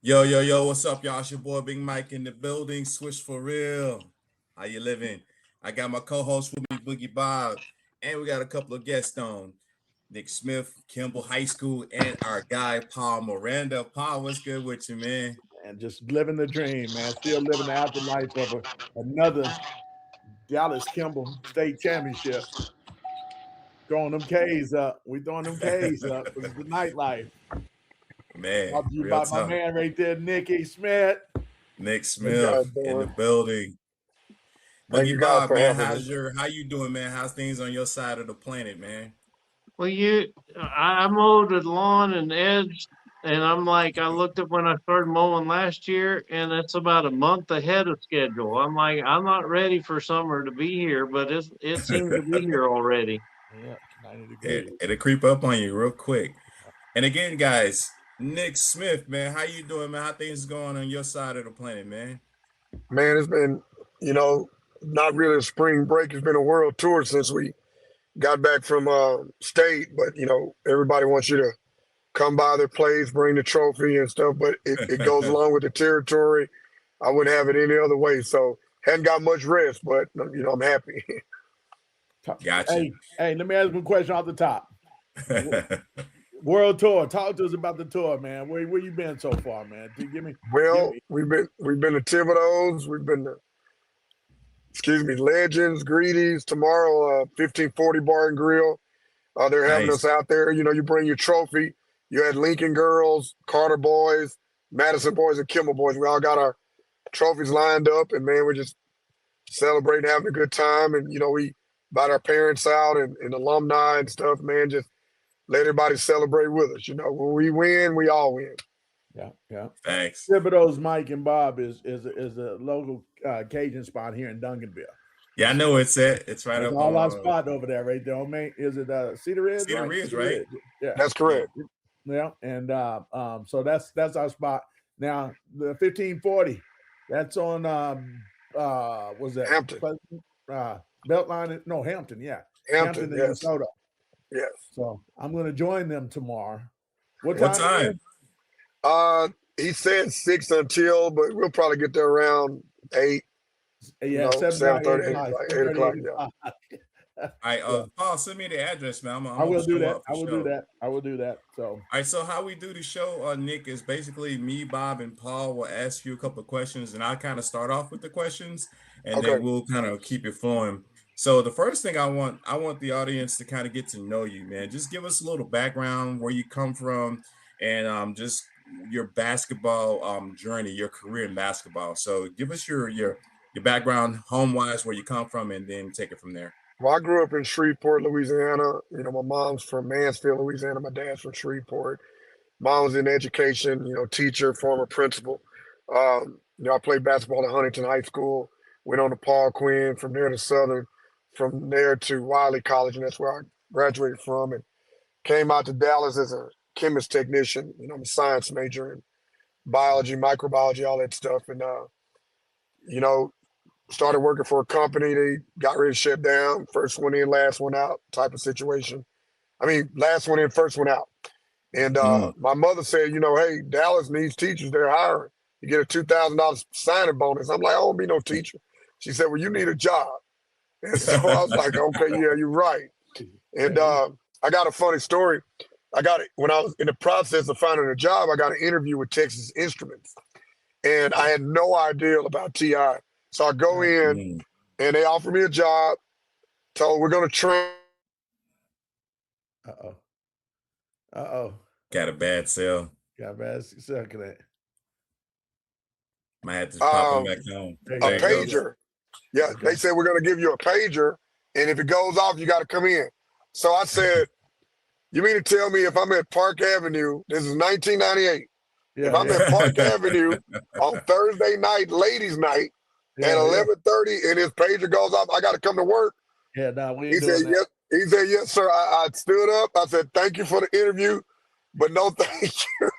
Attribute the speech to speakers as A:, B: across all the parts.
A: Yo, yo, yo, what's up, y'all? It's your boy Big Mike in the building. Swish for real. How you living? I got my co-host with me, Boogie Bob, and we got a couple of guests on. Nicke Smith, Kimball High School, and our guy, Paul Miranda. Paul, what's good with you, man?
B: And just living the dream, man. Still living the afterlife of another Dallas Kimball State Championship. Throwing them K's up. We throwing them K's up. It's the nightlife.
A: Man,
B: Brought to you
A: real
B: by my
A: tough.
B: man right there, Nicke Smith.
A: Nicke
C: How you guys
A: Smith in the
C: doing?
A: building.
C: Thank
A: Boogie
C: you guys
A: Bob,
C: for
A: man,
C: having me.
A: how you doing, man? How's things on your side of the planet, man?
D: Well, I mowed the lawn and edged, and I looked at when I started mowing last year, and it's about a month ahead of schedule. I'm like, I'm not ready for summer to be here, but it seems to be here already.
B: Yeah, 90
A: it,
B: degrees.
A: it'll creep up on you real quick. And again, guys, Nicke Smith, man, how you doing, man? How things going on your side of the planet, man?
C: Man, it's been, not really a spring break. It's been a world tour since we got back from state. But, everybody wants you to come by their place, bring the trophy and stuff. But it goes along with the territory. I wouldn't have it any other way. So, hadn't got much rest, but, I'm happy.
A: Gotcha.
B: Hey, let me ask you a question off the top. World tour. Talk to us about the tour, man. Where you been so far, man? Give me.
C: Well, we've been to Thibodeau's. We've been to, Legends, Greedy's. Tomorrow, 1540 Bar and Grill. They're having us
A: Nice.
C: out there. You bring your trophy. You had Lincoln girls, Carter boys, Madison boys, and Kimball boys. We all got our trophies lined up, and man, we're just celebrating, having a good time. And we brought our parents out and alumni and stuff. Man, just let everybody celebrate with us. When we win, we all win.
B: Yeah.
A: Thanks.
B: Thibodeau's Mike and Bob is a local Cajun spot here in Duncanville.
A: Yeah, I know it's it. It's right
B: It's
A: up
B: all our
A: on
B: spot over there, right there. Man, is it Cedar Ridge?
A: Cedar Ridge, right?
B: Ridge. Yeah,
C: That's correct.
B: Yeah, and so that's our spot. Now the 1540, that's on was that
C: Hampton.
B: Beltline? No, Hampton. Yeah,
C: Hampton, yes.
B: Minnesota.
C: Yes.
B: So I'm going to join them tomorrow.
A: What time?
C: He said 6 until, but we'll probably get there around 8.
B: Yeah,
C: 7:30, 8 o'clock. Yeah.
A: All right, Paul, send me the address, man.
B: I will do that.
A: I
B: will do that. So,
A: all right, so how we do the show, Nick, is basically me, Bob, and Paul will ask you a couple of questions, and I'll kind of start off with the questions, and then we'll kind of keep it flowing. So the first thing I want the audience to kind of get to know you, man. Just give us a little background, where you come from, and just your basketball journey, your career in basketball. So give us your background, home-wise, where you come from, and then take it from there.
C: Well, I grew up in Shreveport, Louisiana. My mom's from Mansfield, Louisiana. My dad's from Shreveport. Mom was in education, teacher, former principal. I played basketball at Huntington High School, went on to Paul Quinn, from there to Southern, from there to Wiley College, and that's where I graduated from, and came out to Dallas as a chemist technician. I'm a science major in biology, microbiology, all that stuff. And, started working for a company. They got ready to shut down. First one in, last one out type of situation. I mean, last one in, first one out. And my mother said, hey, Dallas needs teachers. They're hiring. You get a $2,000 signing bonus. I'm like, I won't be no teacher. She said, well, you need a job. And so I was like, okay, yeah, you're right. And I got a funny story. When I was in the process of finding a job, I got an interview with Texas Instruments. And I had no idea about TI. So I go in and they offer me a job. Told we're going to train.
A: Got a bad cell.
B: Got a bad cell connect.
A: Might have to pop him back home.
C: A pager. Yeah, okay. They said we're going to give you a pager, and if it goes off, you got to come in. So I said, you mean to tell me if I'm at Park Avenue, this is 1998, if I'm at Park Avenue on Thursday night, ladies' night, at 11:30, and his pager goes off, I got to come to work?
B: Yeah, no, we
C: ain't doing that. He said, yes, sir. I stood up. I said, thank you for the interview, but no thank you.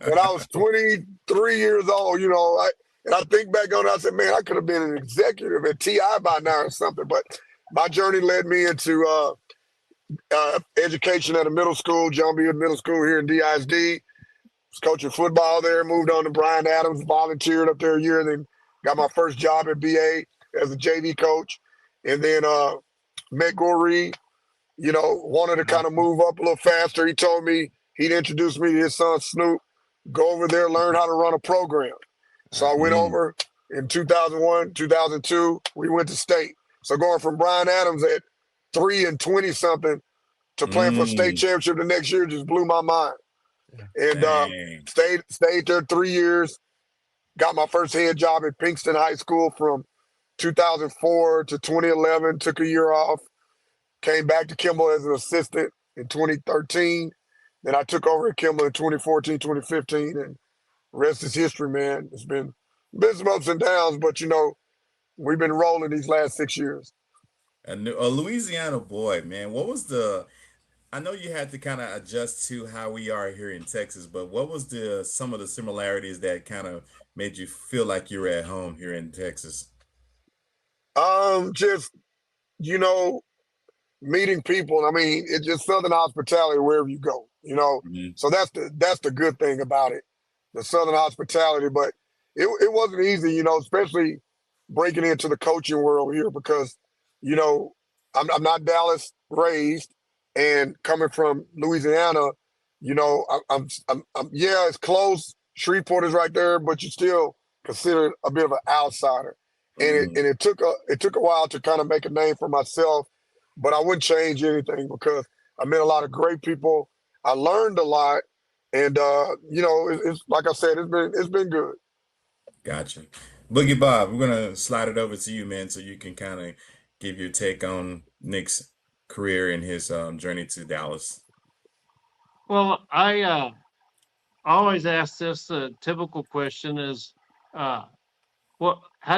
C: And I was 23 years old, and I think back on it, I said, man, I could have been an executive at TI by now or something. But my journey led me into education at a middle school, John B. Middle School here in DISD. was coaching football there, moved on to Bryan Adams, volunteered up there a year, then got my first job at BA as a JV coach. And then met Goree, wanted to kind of move up a little faster. He told me, he'd introduced me to his son Snoop, go over there, learn how to run a program. So I went over in 2001, 2002, we went to state. So going from Bryan Adams at 3 and 20 something to playing for state championship the next year just blew my mind. And stayed there 3 years, got my first head job at Pinkston High School from 2004 to 2011, took a year off, came back to Kimball as an assistant in 2013. Then I took over at Kimball in 2014, 2015, and the rest is history, man. It's been some ups and downs, but, we've been rolling these last 6 years.
A: A Louisiana boy, man. What was I know you had to kind of adjust to how we are here in Texas, but what was some of the similarities that kind of made you feel like you were at home here in Texas?
C: Just, meeting people. I mean, it's just Southern hospitality wherever you go, So that's the good thing about it, the Southern hospitality. But it wasn't easy, especially breaking into the coaching world here because, I'm not Dallas raised, and coming from Louisiana, I'm yeah, it's close. Shreveport is right there, but you're still considered a bit of an outsider. And it took a while to kind of make a name for myself, but I wouldn't change anything because I met a lot of great people. I learned a lot, and it's like I said, it's been good.
A: Gotcha. Boogie Bob, we're gonna slide it over to you, man, so you can kind of give your take on Nick's career and his journey to Dallas.
D: Well, I always ask this. The typical question is, how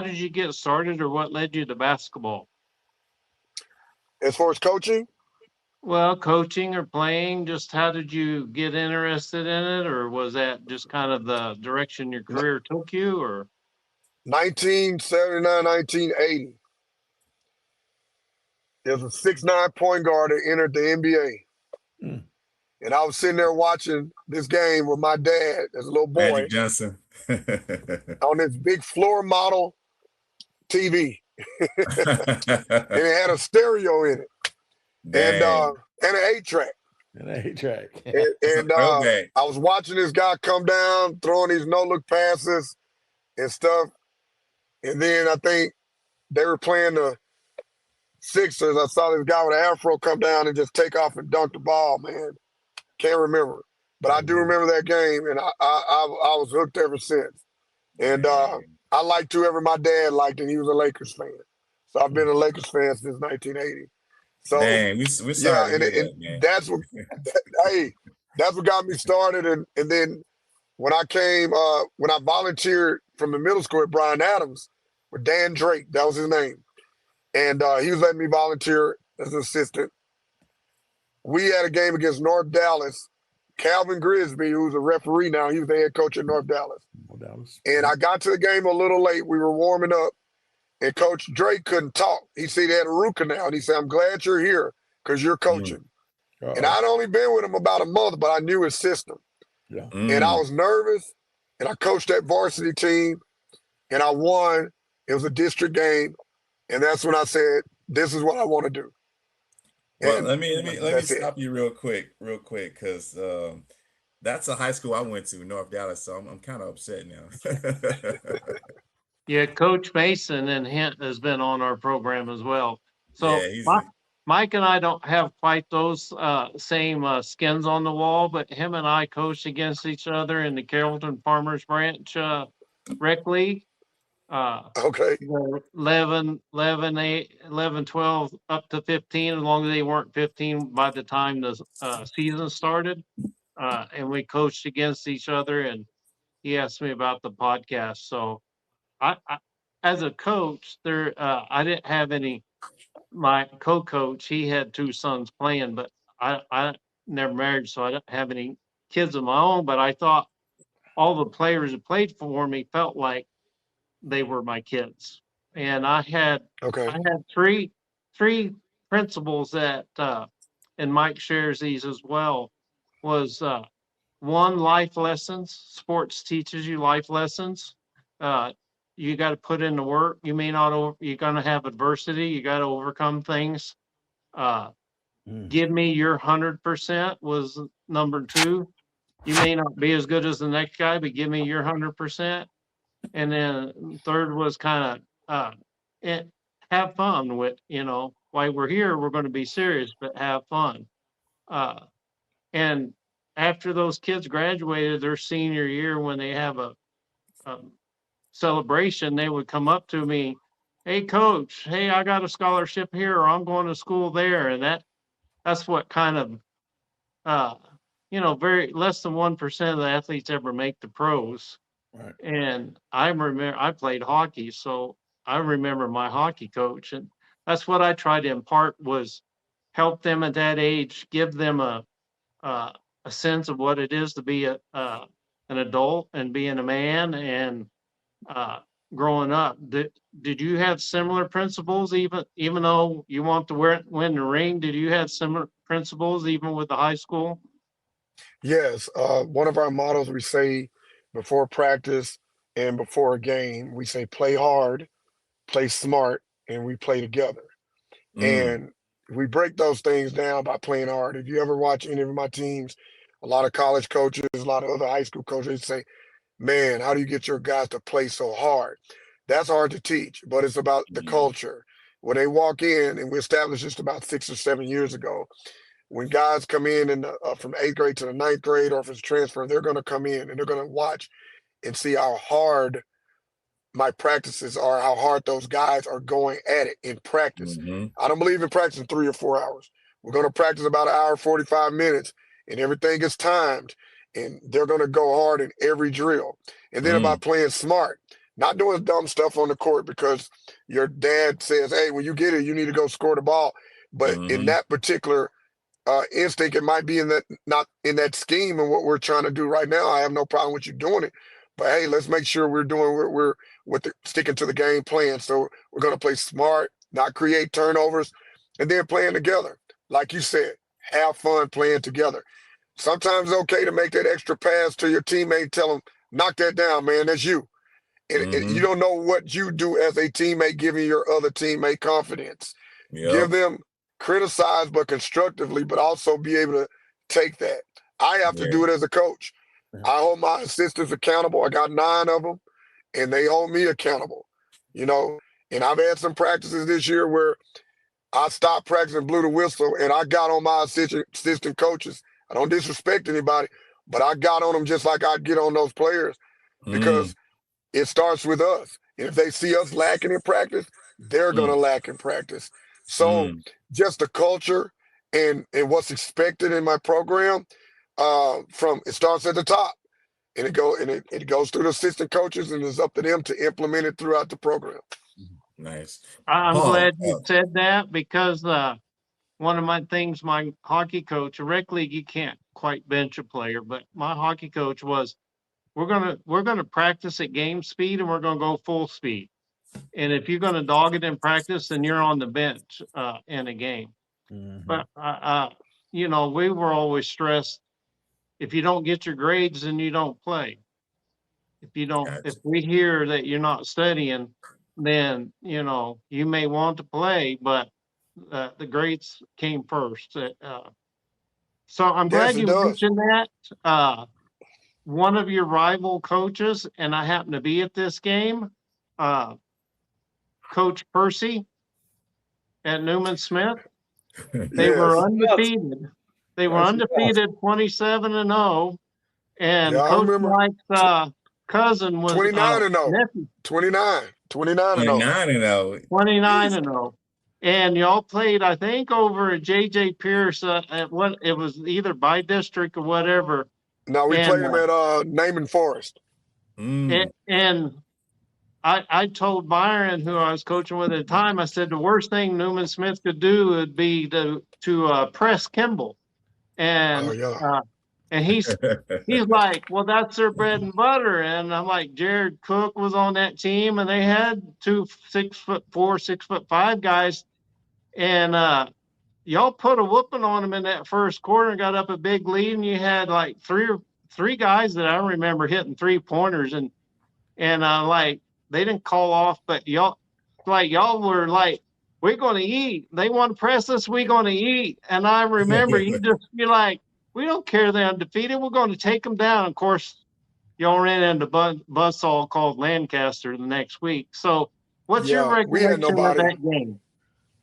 D: did you get started, or what led you to basketball?
C: As far as coaching?
D: Well, coaching or playing, just how did you get interested in it, or was that just kind of the direction your career took you, or?
C: 1979, 1980. There's a 6'9" point guard that entered the NBA. And I was sitting there watching this game with my dad as a little boy.
A: Magic Johnson.
C: On this big floor model TV. And it had a stereo in it. And an 8-track.
B: An 8-track.
C: And I was watching this guy come down, throwing these no-look passes and stuff. And then I think they were playing the Sixers. I saw this guy with an afro come down and just take off and dunk the ball, man. Can't remember. But I do remember that game, and I was hooked ever since. And I liked whoever my dad liked, and he was a Lakers fan. So I've been a Lakers fan since 1980. So
A: dang, we're sorry to hear that, man.
C: that's what got me started. And then when I volunteered from the middle school at Bryan Adams with Dan Drake, that was his name. And he was letting me volunteer as an assistant. We had a game against North Dallas. Calvin Grisby, who's a referee now, he was the head coach at North Dallas. And I got to the game a little late. We were warming up, and Coach Drake couldn't talk. He said he had a root canal, and he said, "I'm glad you're here because you're coaching." And I'd only been with him about a month, but I knew his system. Yeah. And I was nervous, and I coached that varsity team, and I won. It was a district game, and that's when I said, "This is what I want to do."
A: Well, let me stop you real quick, because that's a high school I went to, North Dallas. So I'm kind of upset now.
D: Yeah, Coach Mason and Hint has been on our program as well. So yeah, Mike and I don't have quite those same skins on the wall, but him and I coached against each other in the Carrollton Farmers Branch Rec League.
C: Okay.
D: 11, 12, up to 15, as long as they weren't 15 by the time the season started. And we coached against each other, and he asked me about the podcast. So I as a coach, I didn't have any, my co-coach, he had 2 sons playing, but I never married, so I didn't have any kids of my own, but I thought all the players that played for me felt like they were my kids. And I had three principles that and Mike shares these as well, was one, life lessons. Sports teaches you life lessons. You got to put in the work. You may not, you're going to have adversity. You got to overcome things. Give me your 100% was number 2. You may not be as good as the next guy, but give me your 100%. And then third was kind of have fun with, while we're here, we're going to be serious, but have fun. And after those kids graduated their senior year, when they have a celebration, they would come up to me, "Hey coach, hey, I got a scholarship here, or I'm going to school there." And that's what kind of, very less than 1% of the athletes ever make the pros.
B: Right.
D: And I remember I played hockey, so I remember my hockey coach, and that's what I tried to impart, was help them at that age, give them a sense of what it is to be an adult and being a man, and growing up. Did you have similar principles, even though you want to win the ring? Did you have similar principles even with the high school?
C: Yes. One of our mottos, we say before practice and before a game, we say play hard, play smart, and we play together. And we break those things down by playing hard. If you ever watch any of my teams, a lot of college coaches, a lot of other high school coaches say, "Man, how do you get your guys to play so hard?" That's hard to teach, but it's about the culture. When they walk in, and we established this about 6 or 7 years ago, when guys come in from 8th grade to the 9th grade, or if it's transfer, they're going to come in and they're going to watch and see how hard my practices are, how hard those guys are going at it in practice. I don't believe in practicing 3 or 4 hours. We're going to practice about 1 hour, 45 minutes, and everything is timed, and they're going to go hard in every drill. And then about playing smart, not doing dumb stuff on the court because your dad says, "Hey, when you get it, you need to go score the ball." But in that particular instinct, it might be not in that scheme and what we're trying to do right now. I have no problem with you doing it, but hey, let's make sure we're doing we're sticking to the game plan. So we're going to play smart, not create turnovers, and then playing together. Like you said, have fun playing together. Sometimes it's okay to make that extra pass to your teammate. Tell them, "Knock that down, man. That's you." And you don't know what you do as a teammate, giving your other teammate confidence. Give them, criticize, but constructively, but also be able to take that. I have to do it as a coach. I hold my assistants accountable. I got 9 of them, and they hold me accountable. And I've had some practices this year where I stopped practicing, blew the whistle, and I got on my assistant coaches. I don't disrespect anybody, but I got on them just like I'd get on those players, because it starts with us. And if they see us lacking in practice, they're going to lack in practice. So just the culture and what's expected in my program, it starts at the top, and it goes through the assistant coaches, and it's up to them to implement it throughout the program.
A: Nice.
D: I'm glad you said that, because one of my things, my hockey coach, a rec league, you can't quite bench a player, but my hockey coach was, we're gonna practice at game speed, and we're gonna go full speed. And if you're gonna dog it in practice, then you're on the bench in a game. But we were always stressed, if you don't get your grades, then you don't play. If we hear that you're not studying, then you may want to play, but the grades came first. So I'm glad you mentioned that. One of your rival coaches, and I happened to be at this game, Coach Percy at Newman Smith. They were undefeated. They were undefeated, 27-0, and Coach Mike's cousin was
C: 29-0. 29-0.
D: 29-0. 29-0. And y'all played, I think, over at J.J. Pierce at what it was, either by district or whatever.
C: No, we played him at Naaman Forest.
D: And I told Byron, who I was coaching with at the time, I said the worst thing Newman Smith could do would be to press Kimball. And and he's like, "Well, that's their bread and butter." And I'm like, Jared Cook was on that team, and they had 2 6'4", 6'5" guys, and y'all put a whooping on them in that first quarter and got up a big lead, and you had like three guys that I remember hitting 3-pointers, and like they didn't call off, but y'all were like, we're going to eat. They want to press us. We're going to eat. And I remember you just be like, we don't care they're undefeated. We're going to take them down. Of course, y'all ran into buzzsaw called Lancaster the next week. So what's your recollection of that game?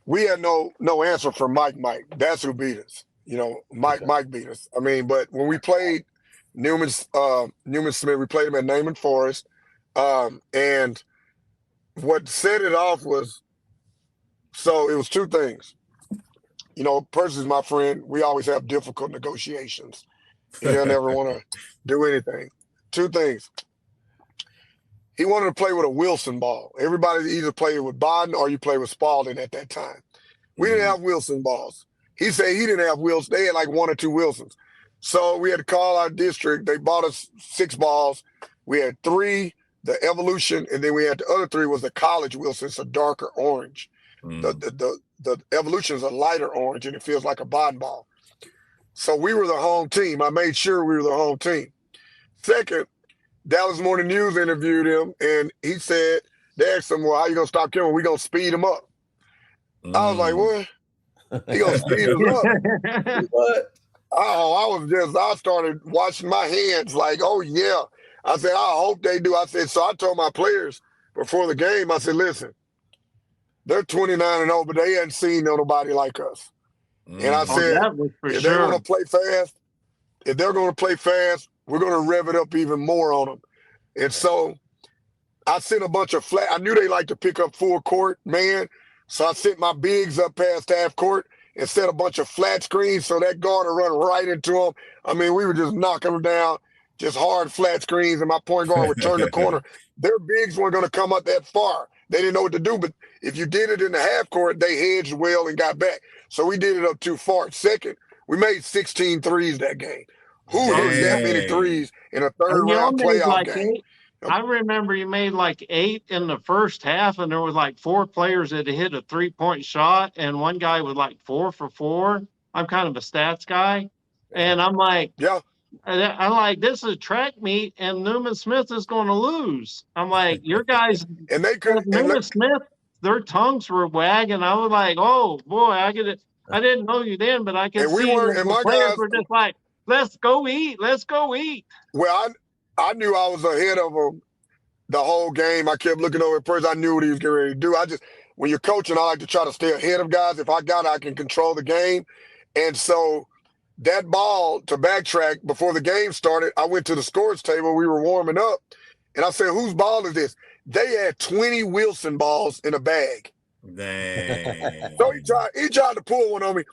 C: We had no answer for Mike. That's who beat us. Mike beat us. I mean, but when we played Newman Smith, we played him at Naaman Forest. And what set it off was, so it was two things. Percy's my friend. We always have difficult negotiations. He'll never want to do anything. Two things. He wanted to play with a Wilson ball. Everybody either played with Biden or you play with Spalding at that time. We didn't have Wilson balls. He said he didn't have Wilson. They had like 1 or 2 Wilsons. So we had to call our district. They bought us 6 balls. We had 3, the Evolution, and then we had the other 3 was the College Wilson. It's a darker orange. The Evolution is a lighter orange, and it feels like a Biden ball. So we were the home team. I made sure we were the home team. Second, Dallas Morning News interviewed him, and he said, they asked him, well, how you going to stop Kimball? We going to speed him up. I was like, what? He going to speed us up? What? I started washing my hands like, oh, yeah. I said, I hope they do. I said, so I told my players before the game, I said, listen, they're 29-0, but they hadn't seen nobody like us. And I said, if they're going to play fast, we're going to rev it up even more on them. And so I sent a bunch of I knew they like to pick up full court, man. So I sent my bigs up past half court and set a bunch of flat screens so that guard would run right into them. I mean, we were just knocking them down, just hard flat screens, and my point guard would turn the corner. Their bigs weren't going to come up that far. They didn't know what to do, but if you did it in the half court, they hedged well and got back. So we did it up too far. Second, we made 16 threes that game. Who hit that many threes in a third-round playoff game?
D: I remember you made like 8 in the first half, and there was like 4 players that hit a 3-point shot, and one guy was like 4 for 4. I'm kind of a stats guy, and I'm like, I'm like, this is a track meet, and Newman Smith is going to lose. I'm like, your guys,
C: and they could.
D: Newman Smith, their tongues were wagging. I was like, oh boy, I get it. I didn't know you then, but I could see the players were just like, let's go eat. Let's go eat.
C: Well, I knew I was ahead of them the whole game. I kept looking over at Percy. I knew what he was getting ready to do. When you're coaching, I like to try to stay ahead of guys. If I can control the game. And so that ball, to backtrack, before the game started, I went to the scores table. We were warming up. And I said, whose ball is this? They had 20 Wilson balls in a bag.
A: Dang.
C: So he tried to pull one on me.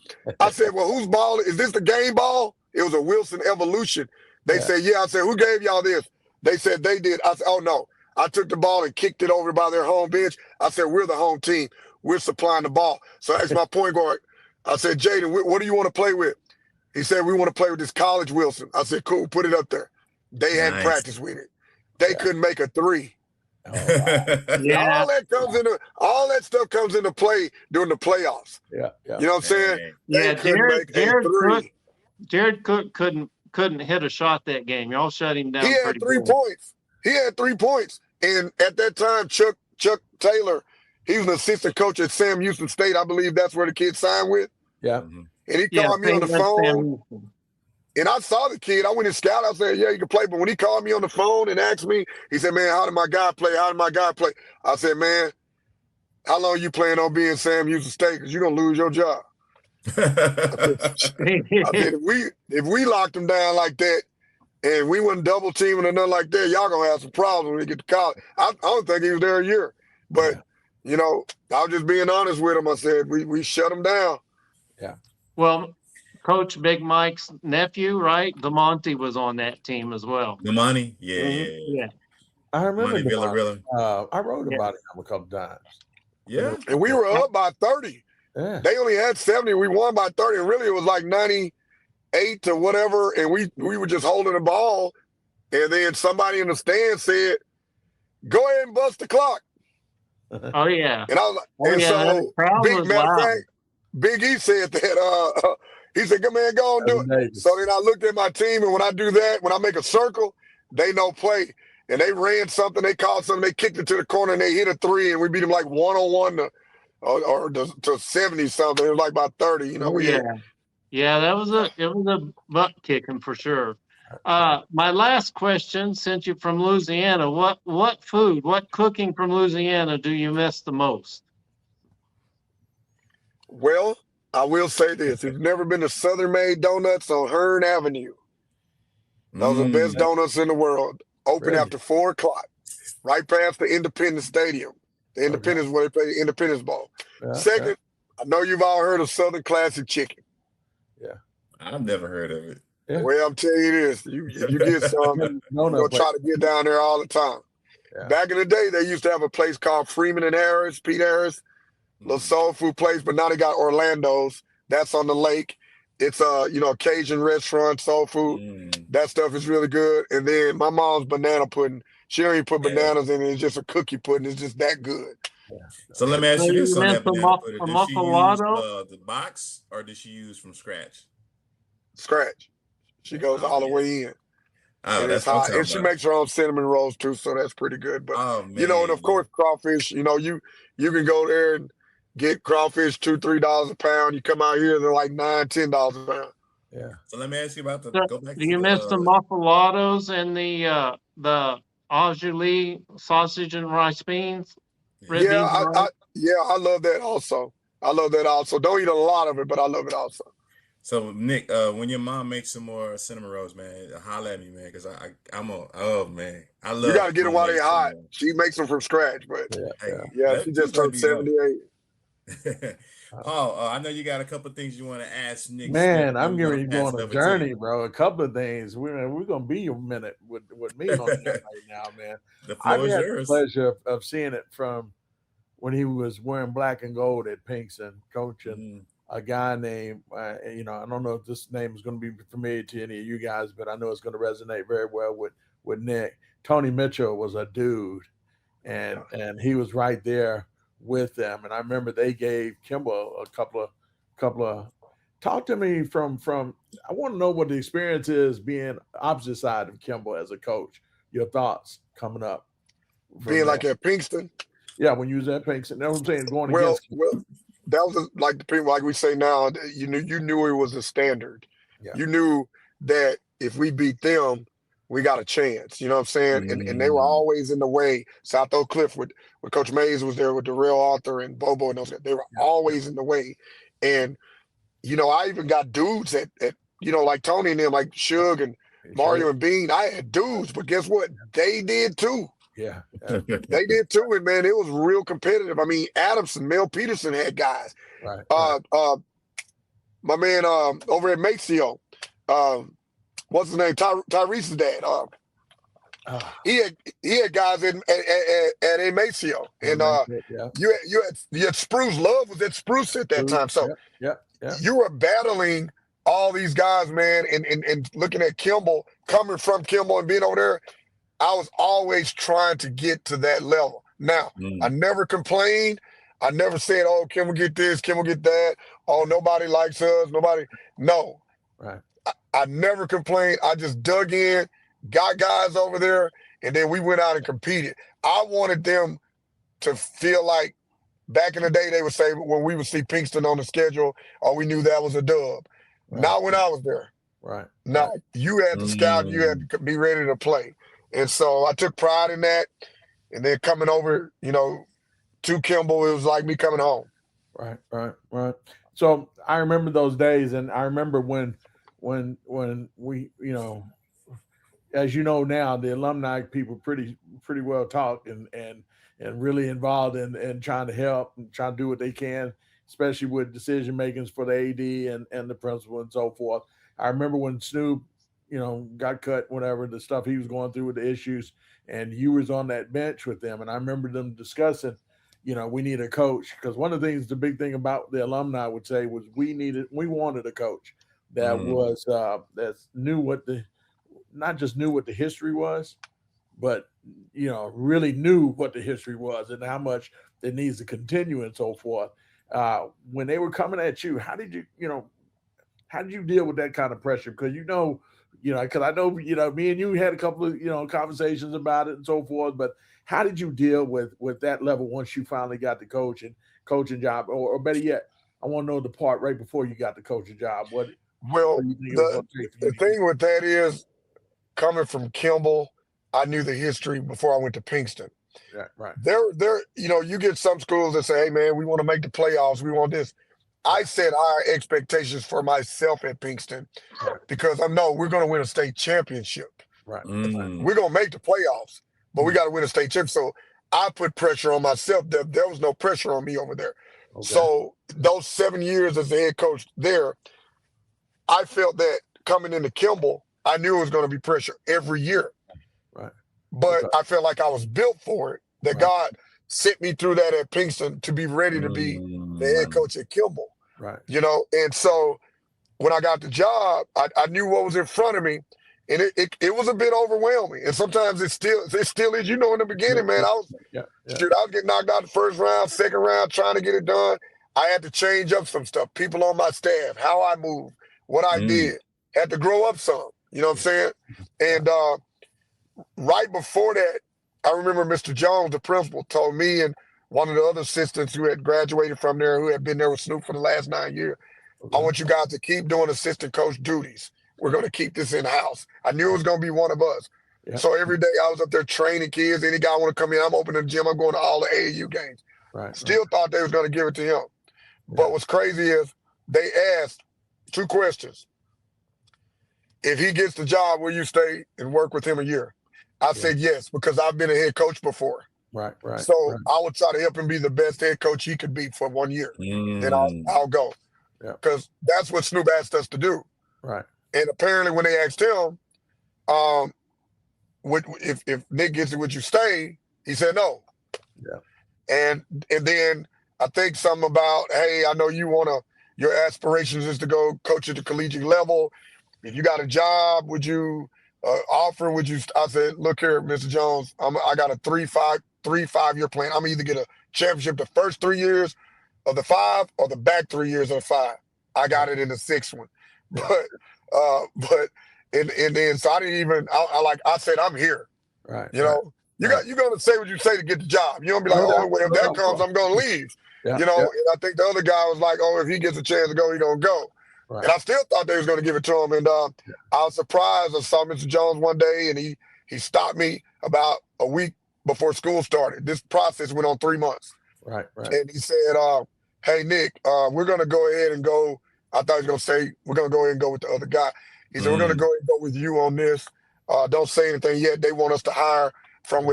C: I said, well, whose ball? Is this the game ball? It was a Wilson Evolution. They said, yeah. I said, who gave y'all this? They said they did. I said, oh, no. I took the ball and kicked it over by their home bench. I said, we're the home team. We're supplying the ball. So I asked my point guard. I said, Jaden, what do you want to play with? He said, we want to play with this College Wilson. I said, cool, put it up there. They hadn't practiced with it. They couldn't make a 3. Oh, wow. All that stuff comes into play during the playoffs.
B: Yeah.
C: You know what I'm saying?
D: Yeah, Jared Cook couldn't hit a shot that game. Y'all shut him down.
C: He had 3 points. He had 3 points. And at that time, Chuck Taylor, he was an assistant coach at Sam Houston State. I believe that's where the kid signed with.
B: Yeah.
C: And he called me on the phone. And I saw the kid. I went and scouted. I said, yeah, you can play. But when he called me on the phone and asked me, he said, man, how did my guy play? I said, man, how long you planning on being Sam Houston State? Because you're going to lose your job. I said, if we locked him down like that and we wasn't double teaming or nothing like that, y'all going to have some problems when we get to college. I don't think he was there a year. But, I was just being honest with him. I said, we shut him down.
B: Yeah.
D: Well, Coach Big Mike's nephew, right? DeMonte was on that team as well.
A: DeMonte? Yeah.
D: Yeah.
B: I remember
A: DeMonte.
B: I wrote about him a couple times.
A: Yeah.
C: And we were up by 30.
B: Yeah.
C: They only had 70. We won by 30. And really, it was like 98 to whatever. And we were just holding the ball. And then somebody in the stand said, go ahead and bust the clock.
D: Oh, yeah.
C: And I was like, matter of fact, Big E said that He said, "Come man, go and do it." So then I looked at my team, and when I do that, when I make a circle, they know play. And they ran something, they called something, they kicked it to the corner, and they hit a three, and we beat them like 101 to 70 something. It was like about 30. You know,
D: it was a butt kicking for sure. My last question, since you're from Louisiana, what food, what cooking from Louisiana do you miss the most?
C: Well, I will say this: if you've never been to Southern Made Donuts on Hearn Avenue, those are the best donuts in the world. Open after 4 o'clock, right past the Independence Stadium. The Independence, where they play the Independence Bowl. Second, I know you've all heard of Southern Classic Chicken.
A: Yeah. I've never heard of it.
C: Yeah. Well, I'm telling you this: if you get some, you're gonna try to get down there all the time. Yeah. Back in the day, they used to have a place called Freeman and Harris, Pete Harris, little soul food place, but now they got Orlando's. That's on the lake. It's a Cajun restaurant, soul food. That stuff is really good. And then my mom's banana pudding. She don't even put bananas in it. It's just a cookie pudding. It's just that good.
A: Yeah. So let me ask you this on that banana pudding. Did she use the box or did she use from scratch?
C: Scratch. She goes all the way in.
A: Oh,
C: and
A: that's
C: hot. And she makes her own cinnamon rolls too, so that's pretty good. But and of course crawfish, you can go there and get crawfish $2-3 a pound. You come out here, they're like $9-10 a pound.
A: Yeah. So let me ask you about
D: go back. Do you miss the muffalados and the Angeli sausage and rice beans?
C: Yeah, I love that also. Don't eat a lot of it, but I love it also.
A: So Nick, when your mom makes some more cinnamon rolls, man, holla at me, man, because I love.
C: You gotta get them while they're hot. She makes them from scratch, but she just turned 78.
A: Paul, I know you got a couple of things you want to ask Nick.
B: Man, I'm getting ready to go on a journey, bro. A couple of things. We're gonna be a minute with me on that right now, man.
A: The floor is yours.
B: The pleasure of seeing it from when he was wearing black and gold at Pinkston, coaching a guy named I don't know if this name is going to be familiar to any of you guys, but I know it's going to resonate very well with Nick. Tony Mitchell was a dude, and he was right there with them. And I remember they gave Kimball a couple of talk to me from I want to know what the experience is being opposite side of Kimball as a coach. Your thoughts coming up.
C: Being like at Pinkston?
B: Yeah, when you was at Pinkston. That's what I'm saying, going against
C: that was like the people, like we say now, you knew it was a standard. Yeah. You knew that if we beat them, we got a chance. You know what I'm saying? And they were always in the way. South Oak Cliff with Coach Mays was there with Darrell Arthur and Bobo and those guys. They were always in the way. And, I even got dudes at like Tony and them, like Suge and Mario and Bean. I had dudes, but guess what? They did too.
B: Yeah.
C: They did too. And man, it was real competitive. I mean, Adamson, Mel Peterson had guys.
B: Right.
C: My man over at Maceo, what's his name? Tyrese's dad. He had guys at Maceo. And you had Spruce Love was at Spruce at that time. So you were battling all these guys, man, and looking at Kimball, coming from Kimball and being over there. I was always trying to get to that level. Now, I never complained. I never said, oh, can we get this? Can we get that? Oh, nobody likes us. Nobody. No.
B: Right.
C: I never complained. I just dug in, got guys over there, and then we went out and competed. I wanted them to feel like back in the day they would say when we would see Pinkston on the schedule, oh, we knew that was a dub. Right. Not when I was there.
B: Right.
C: Now, you had to scout, you had to be ready to play. And so I took pride in that. And then coming over, to Kimball, it was like me coming home.
B: Right. So I remember those days, and I remember when we, as you know now, the alumni people pretty well taught and really involved in trying to help and trying to do what they can, especially with decision makings for the AD and the principal and so forth. I remember when Snoop, got cut, whatever, the stuff he was going through with the issues, and you was on that bench with them. And I remember them discussing, we need a coach. Because one of the things, the big thing about the alumni would say was we wanted a coach that was, that not just knew what the history was, but, really knew what the history was and how much it needs to continue and so forth. When they were coming at you, how did you, How did you deal with that kind of pressure? Because because I know me and you had a couple of conversations about it and so forth. But how did you deal with that level once you finally got the coaching job, or better yet, I want to know the part right before you got the coaching job. What
C: Well,
B: do you think it was going to take
C: the thing with that is, coming from Kimball, I knew the history before I went to Pinkston.
B: Right.
C: You get some schools that say, "Hey, man, we want to make the playoffs. We want this." I set higher expectations for myself at Pinkston because I know we're going to win a state championship.
B: Right.
C: We're going to make the playoffs, but we got to win a state championship. So I put pressure on myself. There was no pressure on me over there.
B: Okay.
C: So those 7 years as the head coach there, I felt that coming into Kimball, I knew it was going to be pressure every year.
B: Right.
C: But I felt like I was built for it, that God sent me through that at Pinkston to be ready to be the head coach at Kimball.
B: Right.
C: And so when I got the job, I knew what was in front of me, and it was a bit overwhelming. And sometimes it still is. In the beginning, man, I was getting knocked out the first round, second round, trying to get it done. I had to change up some stuff, people on my staff, how I moved, what I did, had to grow up some, you know what I'm saying? And right before that, I remember Mr. Jones, the principal, told me and one of the other assistants who had graduated from there, who had been there with Snoop for the last 9 years, I want you guys to keep doing assistant coach duties. We're going to keep this in-house. I knew it was going to be one of us. Yeah. So every day I was up there training kids. Any guy want to come in, I'm opening the gym. I'm going to all the AAU games. Still thought they was going to give it to him. But what's crazy is they asked 2 questions. If he gets the job, will you stay and work with him a year? I said yes, because I've been a head coach before.
B: Right.
C: So I would try to help him be the best head coach he could be for 1 year. Then I'll go. Because that's what Snoop asked us to do.
B: Right.
C: And apparently when they asked him, if Nick gets it, would you stay? He said no.
B: Yeah.
C: And then I think something about, hey, I know your aspirations is to go coach at the collegiate level. If you got a job, would you offer? I said, look here, Mr. Jones, I got a 3-5-year plan. I'm either get a championship the first 3 years of the 5 or the back 3 years of the 5. I got it in the 6th one. And then so I didn't even, I said, I'm here.
B: Right.
C: You're going to say what you say to get the job. You're going to be like, well, if that comes, I'm going to leave. And I think the other guy was like, oh, if he gets a chance to go, he's going to go. Right. And I still thought they was going to give it to him. And I was surprised. I saw Mr. Jones one day, and he stopped me about a week before school started. This process went on 3 months.
B: Right.
C: And he said, hey, Nick, we're going to go ahead and go. I thought he was going to say, we're going to go ahead and go with the other guy. He said, we're going to go ahead and go with you on this. Don't say anything yet. They want us to hire from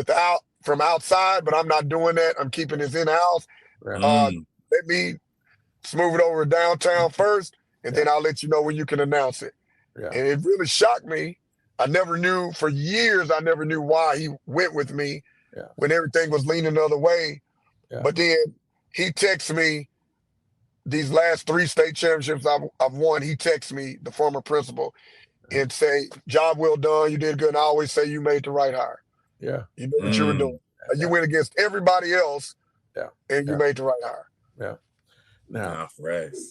C: outside, but I'm not doing that. I'm keeping this in-house. Let me smooth it over downtown first, and then I'll let you know when you can announce it. Yeah. And it really shocked me. For years, I never knew why he went with me when everything was leaning the other way. Yeah. But then he texts me these last 3 state championships I've won. He texts me, the former principal, and say, job well done. You did good. And I always say you made the right hire.
B: Yeah.
C: You know what you were doing. You went against everybody else, and you made the right hire.
B: Yeah. Now,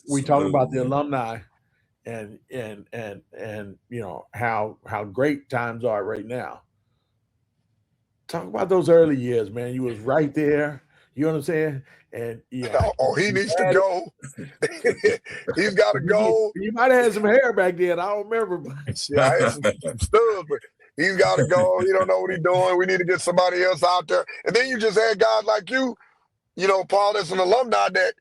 B: we talk about the alumni and how great times are right now. Talk about those early years, man. You was right there. You know what I'm saying? And
C: he needs to go. He's got to go.
B: You might have had some hair back then. I don't remember.
C: I had some studs, but he's got to go. He don't know what he's doing. We need to get somebody else out there. And then you just had guys like you, Paul, that's an alumni that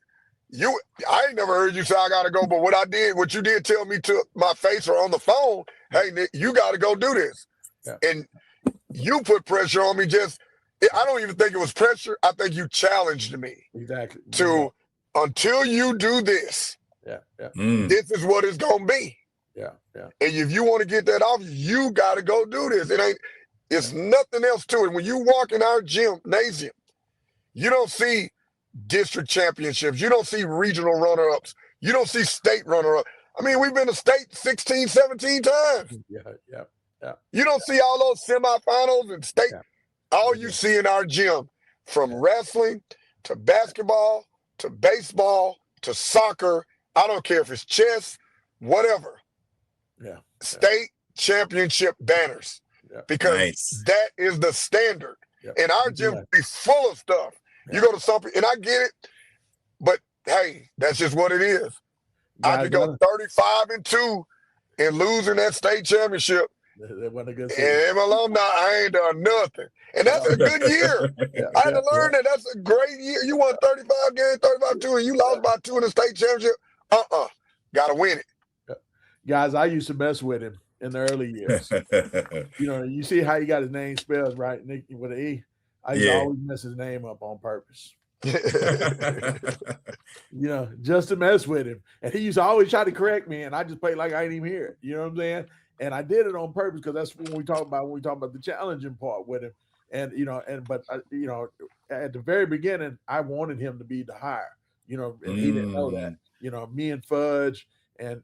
C: I ain't never heard you say I got to go. But what you did tell me to my face or on the phone, hey, Nick, you got to go do this. Yeah. And you put pressure on me. I don't even think it was pressure. I think you challenged me.
B: Exactly.
C: Until you do this, this is what it's going to be.
B: Yeah.
C: And if you want to get that off, you got to go do this. It's nothing else to it. When you walk in our gymnasium, you don't see district championships. You don't see regional runner-ups. You don't see state runner-ups. I mean, we've been to state 16, 17 times.
B: Yeah.
C: You don't see all those semifinals and state. Yeah. All you see in our gym, from wrestling to basketball to baseball to soccer, I don't care if it's chess, whatever.
B: Yeah.
C: State championship banners.
B: Yeah.
C: Because
A: Nice.
C: that is the standard.
B: Yeah.
C: And our gym be full of stuff.
B: Yeah.
C: You go to something, and I get it, but hey, that's just what it is. I could go 35-2 and losing that state championship.
B: That wasn't a good season.
C: And alumni, I ain't done nothing. And that's a good year. I had to learn that that's a great year. You won 35 games, 35-2, and you lost by 2 in the state championship. Got to win it.
B: Guys, I used to mess with him in the early years. You know, you see how he got his name spelled, right, Nick, with an E? I used to always mess his name up on purpose. You know, just to mess with him. And he used to always try to correct me, and I just played like I ain't even here. You know what I'm saying? And I did it on purpose because that's when we talk about the challenging part with him. And you know, but you know, at the very beginning, I wanted him to be the hire. You know, and he didn't know that. You know, me and Fudge and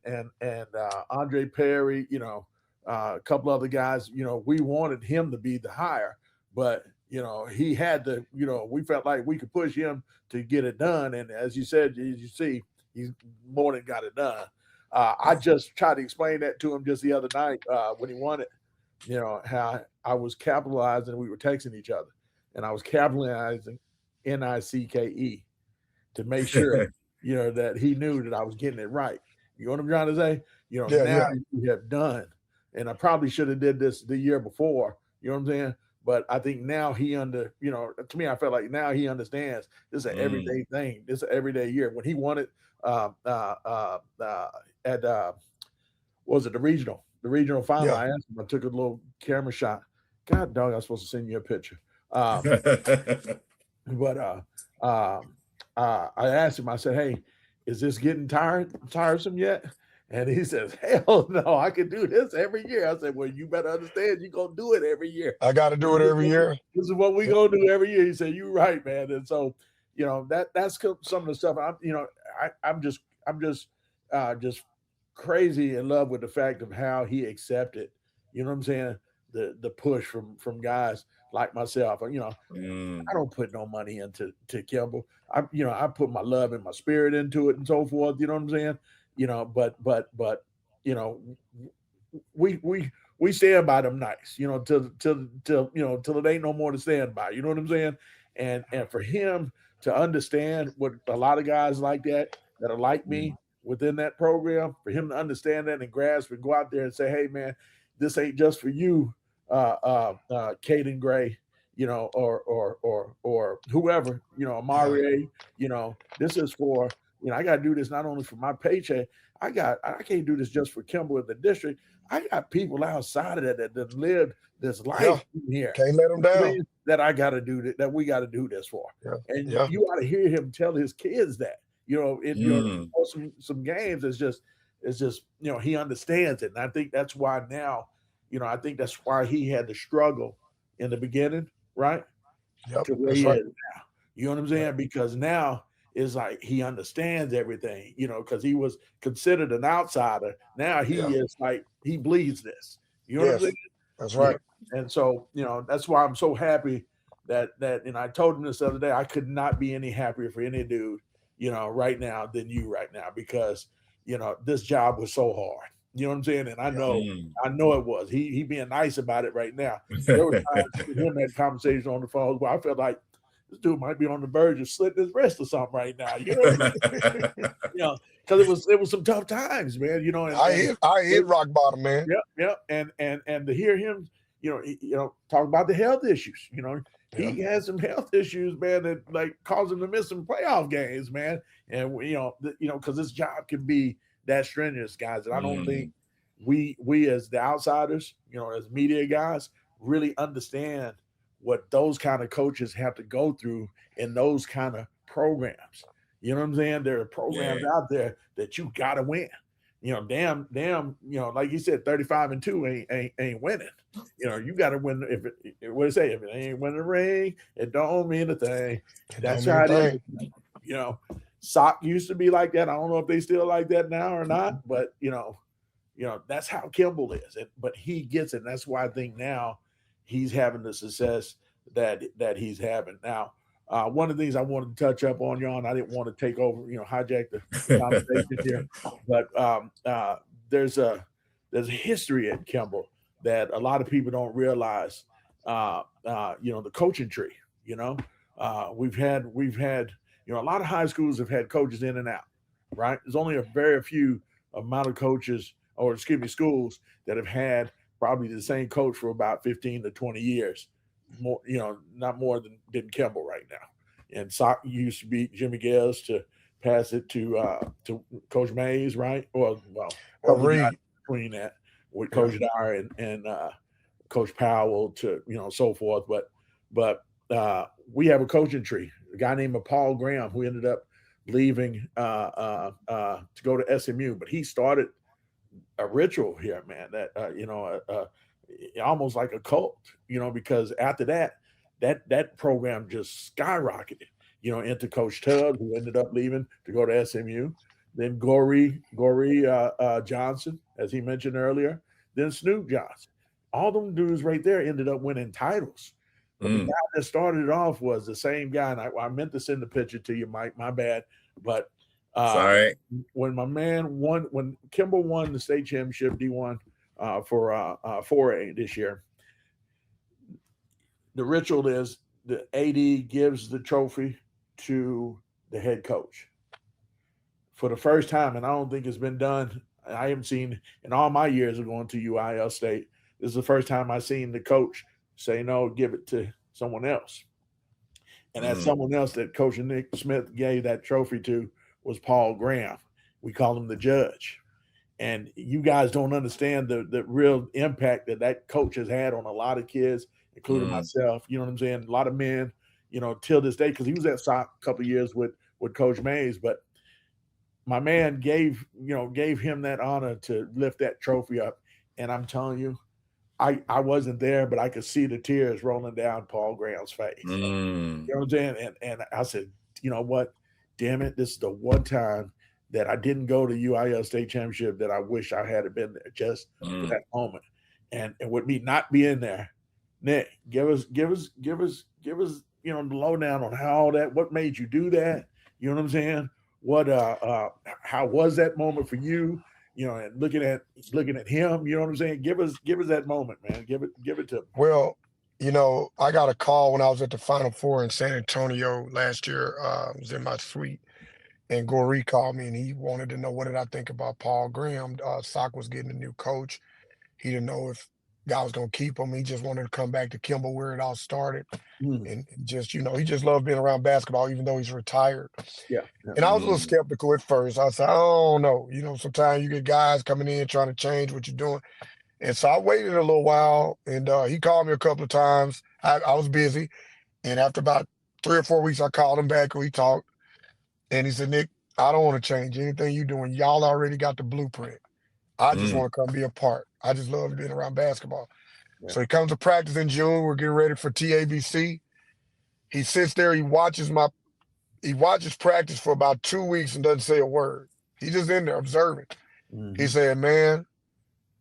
B: Andre Perry, you know, a couple other guys, you know, we wanted him to be the hire, but you know, he had to, you know, we felt like we could push him to get it done. And as you said, as you see, he's more than got it done. I just tried to explain that to him just the other night when he won it, you know, how I was capitalizing, we were texting each other, and I was capitalizing NICKE to make sure, you know, that he knew that I was getting it right. You know what I'm trying to say? You know, now you have done, and I probably should have did this the year before, you know what I'm saying? But I think now he you know, to me, I felt like now he understands this is an everyday thing. This is an everyday year. When he won it at what was it, the regional final, I asked him, I took a little camera shot. God dog, I was supposed to send you a picture. But I asked him, I said, hey, is this getting tiresome yet? And he says, hell no, I can do this every year. I said, well, you better understand you're going to do it every year.
C: I got to do it every year.
B: This is what we're going to do every year. He said, you're right, man. And so, you know, that's some of the stuff I'm just crazy in love with the fact of how he accepted, you know what I'm saying? The push from guys like myself. You know, I don't put no money into Kimball. I put my love and my spirit into it and so forth. You know what I'm saying? You know, but you know, we stand by them nights, you know, till you know, till it ain't no more to stand by. You know what I'm saying? And for him to understand what a lot of guys like that are like me within that program, for him to understand that and grasp and go out there and say, hey man, this ain't just for you, Caden Gray, you know, or whoever, you know, Amari, you know, this is for, you know, I got to do this not only for my paycheck. I can't do this just for Kimball in the district. I got people outside of that lived this life here.
C: Can't let them down.
B: That I got to do that we got to do this for. And you ought to hear him tell his kids that. You know, some games it's just you know, he understands it, and I think that's why now, you know, I think that's why he had to struggle in the beginning, right? To where he is now. You know what I'm saying? Because now it's like he understands everything, you know, because he was considered an outsider. Now he is like, he bleeds this. You know what I'm saying?
C: That's right.
B: And so, you know, that's why I'm so happy that and I told him this the other day, I could not be any happier for any dude, you know, right now than you right now, because, you know, this job was so hard. You know what I'm saying? And I know it was. He being nice about it right now. There were times with him had conversations on the phone where I felt like this dude might be on the verge of slitting his wrist or something right now. You know what I mean? You know, because it was some tough times, man. You know, and
C: I hit rock bottom, man.
B: Yeah. And to hear him, you know, talk about the health issues. You know, he has some health issues, man, that like cause him to miss some playoff games, man. And you know, because this job can be that strenuous, guys. And I don't think we as the outsiders, you know, as media guys, really understand what those kind of coaches have to go through in those kind of programs. You know what I'm saying? There are programs out there that you got to win. You know, damn, you know, like you said, 35-2 ain't winning. You know, you got to win. If it ain't winning the ring, it don't mean a thing. That's how it is. You know, Sock used to be like that. I don't know if they still like that now or not, but you know, that's how Kimball is. But he gets it. And that's why I think now he's having the success that he's having. Now, one of the things I wanted to touch up on, y'all, and I didn't want to take over, you know, hijack the conversation here, but there's a history at Kimball that a lot of people don't realize. The coaching tree. We've had a lot of high schools have had coaches in and out, right? There's only a very few amount of coaches, or excuse me, schools that have had probably the same coach for about 15 to 20 years. More, not more than Kimball right now. And Sock used to be Jimmy Gales to pass it to Coach Mays, right? Well,
C: Reed
B: between that with Coach Dyer and Coach Powell to so forth. But we have a coaching tree. A guy named Paul Graham who ended up leaving to go to SMU, but he started a ritual here, man. That almost like a cult, because after that program just skyrocketed, into Coach Tubbs, who ended up leaving to go to SMU. Then Gorey Johnson, as he mentioned earlier. Then Snoop Johnson. All them dudes right there ended up winning titles. But the guy that started it off was the same guy. And I meant to send the picture to you, Mike. My bad. But
A: sorry.
B: When when Kimball won the state championship D1 for 4A this year, the ritual is the AD gives the trophy to the head coach for the first time, and I don't think it's been done. I haven't seen in all my years of going to UIL State. This is the first time I've seen the coach say, no, give it to someone else. And that someone else that Coach Nicke Smith gave that trophy to was Paul Graham. We call him the judge. And you guys don't understand the real impact that coach has had on a lot of kids, including myself. You know what I'm saying? A lot of men, till this day, because he was at SOC a couple of years with Coach Mays, but my man gave him that honor to lift that trophy up. And I'm telling you, I wasn't there, but I could see the tears rolling down Paul Graham's face. You know what I'm saying? And I said, you know what? Damn it, this is the one time that I didn't go to UIL State Championship that I wish I had been there just for that moment. And with me not being there, Nick, give us the lowdown on what made you do that? You know what I'm saying? What how was that moment for you? And looking at him, you know what I'm saying? Give us that moment, man. Give it to him.
C: Well, I got a call when I was at the Final Four in San Antonio last year. I was in my suite, and Goree called me, and he wanted to know what did I think about Paul Graham. Sock was getting a new coach. He didn't know if God was going to keep him. He just wanted to come back to Kimball where it all started. And just, he just loved being around basketball, even though he's retired.
B: Yeah.
C: And I was a little skeptical at first. I said, I don't know. Sometimes you get guys coming in trying to change what you're doing. And so I waited a little while, and he called me a couple of times. I was busy. And after about 3 or 4 weeks, I called him back and we talked. And he said, Nick, I don't want to change anything you're doing. Y'all already got the blueprint. I just want to come be a part. I just love being around basketball. Yeah. So he comes to practice in June. We're getting ready for TABC. He sits there. He watches practice for about 2 weeks and doesn't say a word. He's just in there observing. He said, man,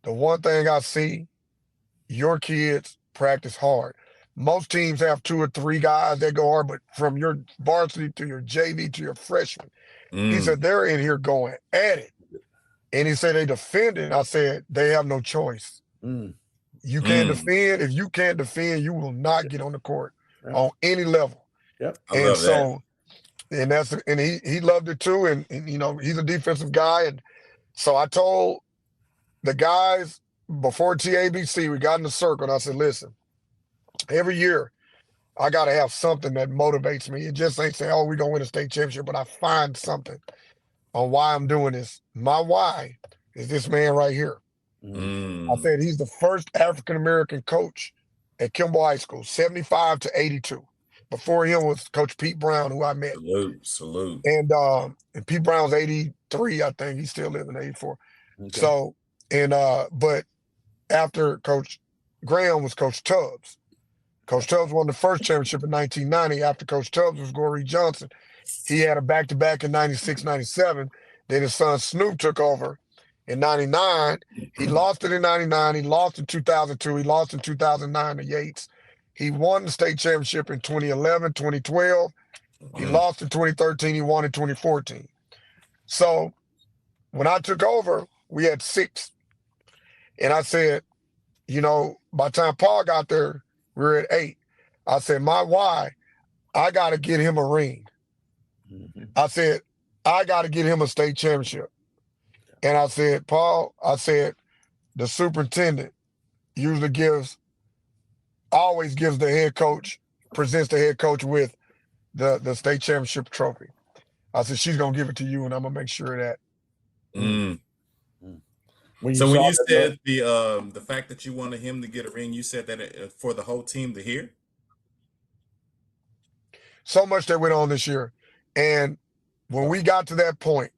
C: the one thing I see, your kids practice hard. Most teams have 2 or 3 guys that go hard, but from your varsity to your JV to your freshman, he said, they're in here going at it. And he said they defend it. I said, they have no choice. You can't defend. If you can't defend, you will not get on the court on any level.
B: Yep.
C: He loved it too. And he's a defensive guy. And so I told the guys before TABC, we got in the circle, and I said, listen, every year I got to have something that motivates me. It just ain't saying, oh, we're going to win a state championship, but I find something on why I'm doing this. My why is this man right here. I said he's the first African-American coach at Kimball High School, 75 to 82. Before him was Coach Pete Brown, who I met.
A: Salute.
C: And Pete Brown's 83, I think. He still living in 84. Okay. So, but after Coach Graham was Coach Tubbs. Coach Tubbs won the first championship in 1990. After Coach Tubbs was Goree Johnson. He had a back-to-back in 96, 97. Then his son Snoop took over in 99. He lost it in 99. He lost in 2002. He lost in 2009 to Yates. He won the state championship in 2011, 2012. He lost in 2013. He won in 2014. So when I took over, We had 6. And I said, you know, by the time Paul got there, we were at 8. I said, my why, I got to get him a ring. I said, I got to get him a state championship. And I said, Paul, I said, the superintendent usually always gives the head coach, presents the head coach with the state championship trophy. I said, she's going to give it to you, and I'm going to make sure of that.
A: So when you said the fact that you wanted him to get a ring, you said that for the whole team to hear?
C: So much that went on this year. And when we got to that point,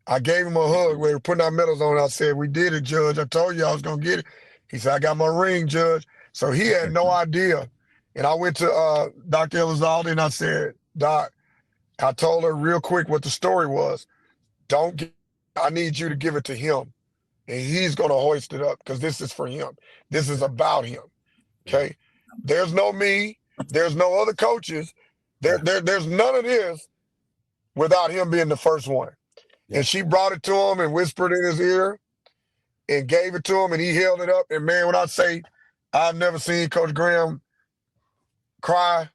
C: I gave him a hug. We were putting our medals on. I said, we did it, Judge. I told you I was going to get it. He said, I got my ring, Judge. So he had no idea. And I went to Dr. Elizalde and I said, Doc, I told her real quick what the story was. I need you to give it to him. And he's going to hoist it up because this is for him. This is about him. Okay? There's no me. There's no other coaches. There's none of this without him being the first one. And she brought it to him and whispered in his ear and gave it to him, and he held it up. And, man, when I say I've never seen Coach Graham cry,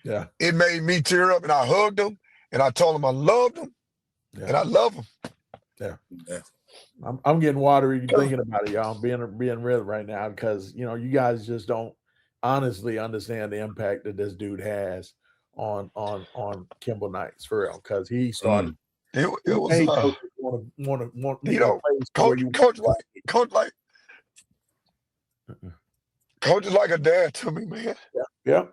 C: it made me tear up. And I hugged him, and I told him I loved him, and I love him.
B: I'm getting watery thinking about it, y'all. I'm being real right now because, you know, you guys just don't honestly understand the impact that this dude has on Kimball Knights, for real, because he started –
C: It was Coach is like a dad to me, man.
B: Yeah.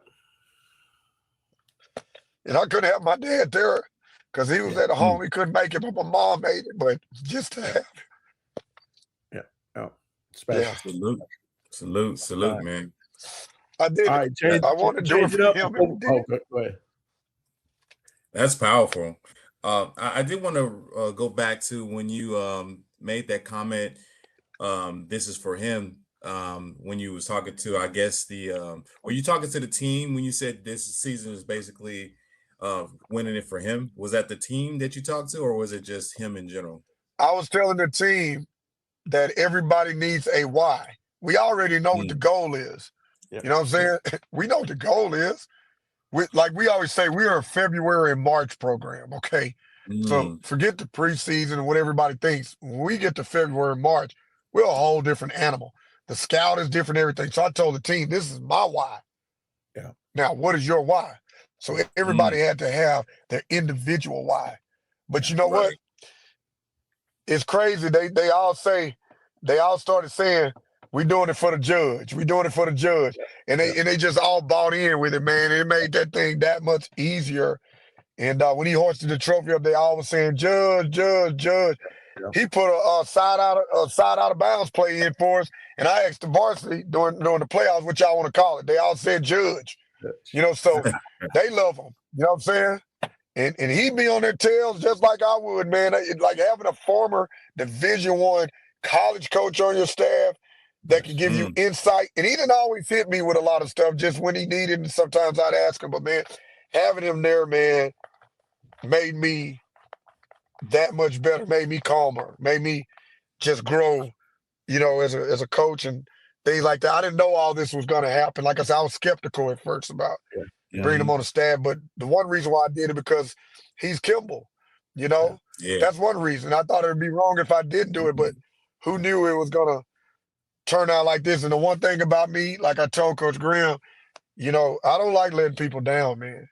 C: And I couldn't have my dad there because he was at home. He couldn't make it, but my mom made it. But just to have it.
B: Special.
A: Salute, man.
C: I did.
B: All right,
C: I want to do it for him.
B: Go ahead.
A: That's powerful. I did want to go back to when you made that comment. This is for him. When you was talking to, I guess were you talking to the team when you said this season is basically winning it for him? Was that the team that you talked to, or was it just him in general?
C: I was telling the team that everybody needs a why. We already know what the goal is. You know what I'm saying? We know what the goal is. Like we always say, we are a February and March program, okay? So forget the preseason and what everybody thinks. When we get to February and March, we're a whole different animal. The scout is different, everything. So I told the team, this is my why. Now, what is your why? So everybody had to have their individual why. But you know what? It's crazy. They all started saying, we're doing it for the judge. We're doing it for the judge. And they just all bought in with it, man. It made that thing that much easier. And when he hoisted the trophy up, they all was saying, judge, judge, judge. He put a side out of bounds play in for us. And I asked the varsity during the playoffs, what y'all want to call it. They all said judge. You know, so they love him. You know what I'm saying? And he'd be on their tails just like I would, man. Like having a former Division I college coach on your staff that can give you insight. And he didn't always hit me with a lot of stuff just when he needed. And sometimes I'd ask him, but man, having him there, man, made me that much better, made me calmer, made me just grow, you know, as a coach and things like that. I didn't know all this was going to happen. Like I said, I was skeptical at first about bringing him on the staff, but the one reason why I did it because he's Kimball, you know? That's one reason. I thought it would be wrong if I didn't do it, but who knew it was going to turn out like this? And the one thing about me, like I told Coach Graham, you know, I don't like letting people down, man.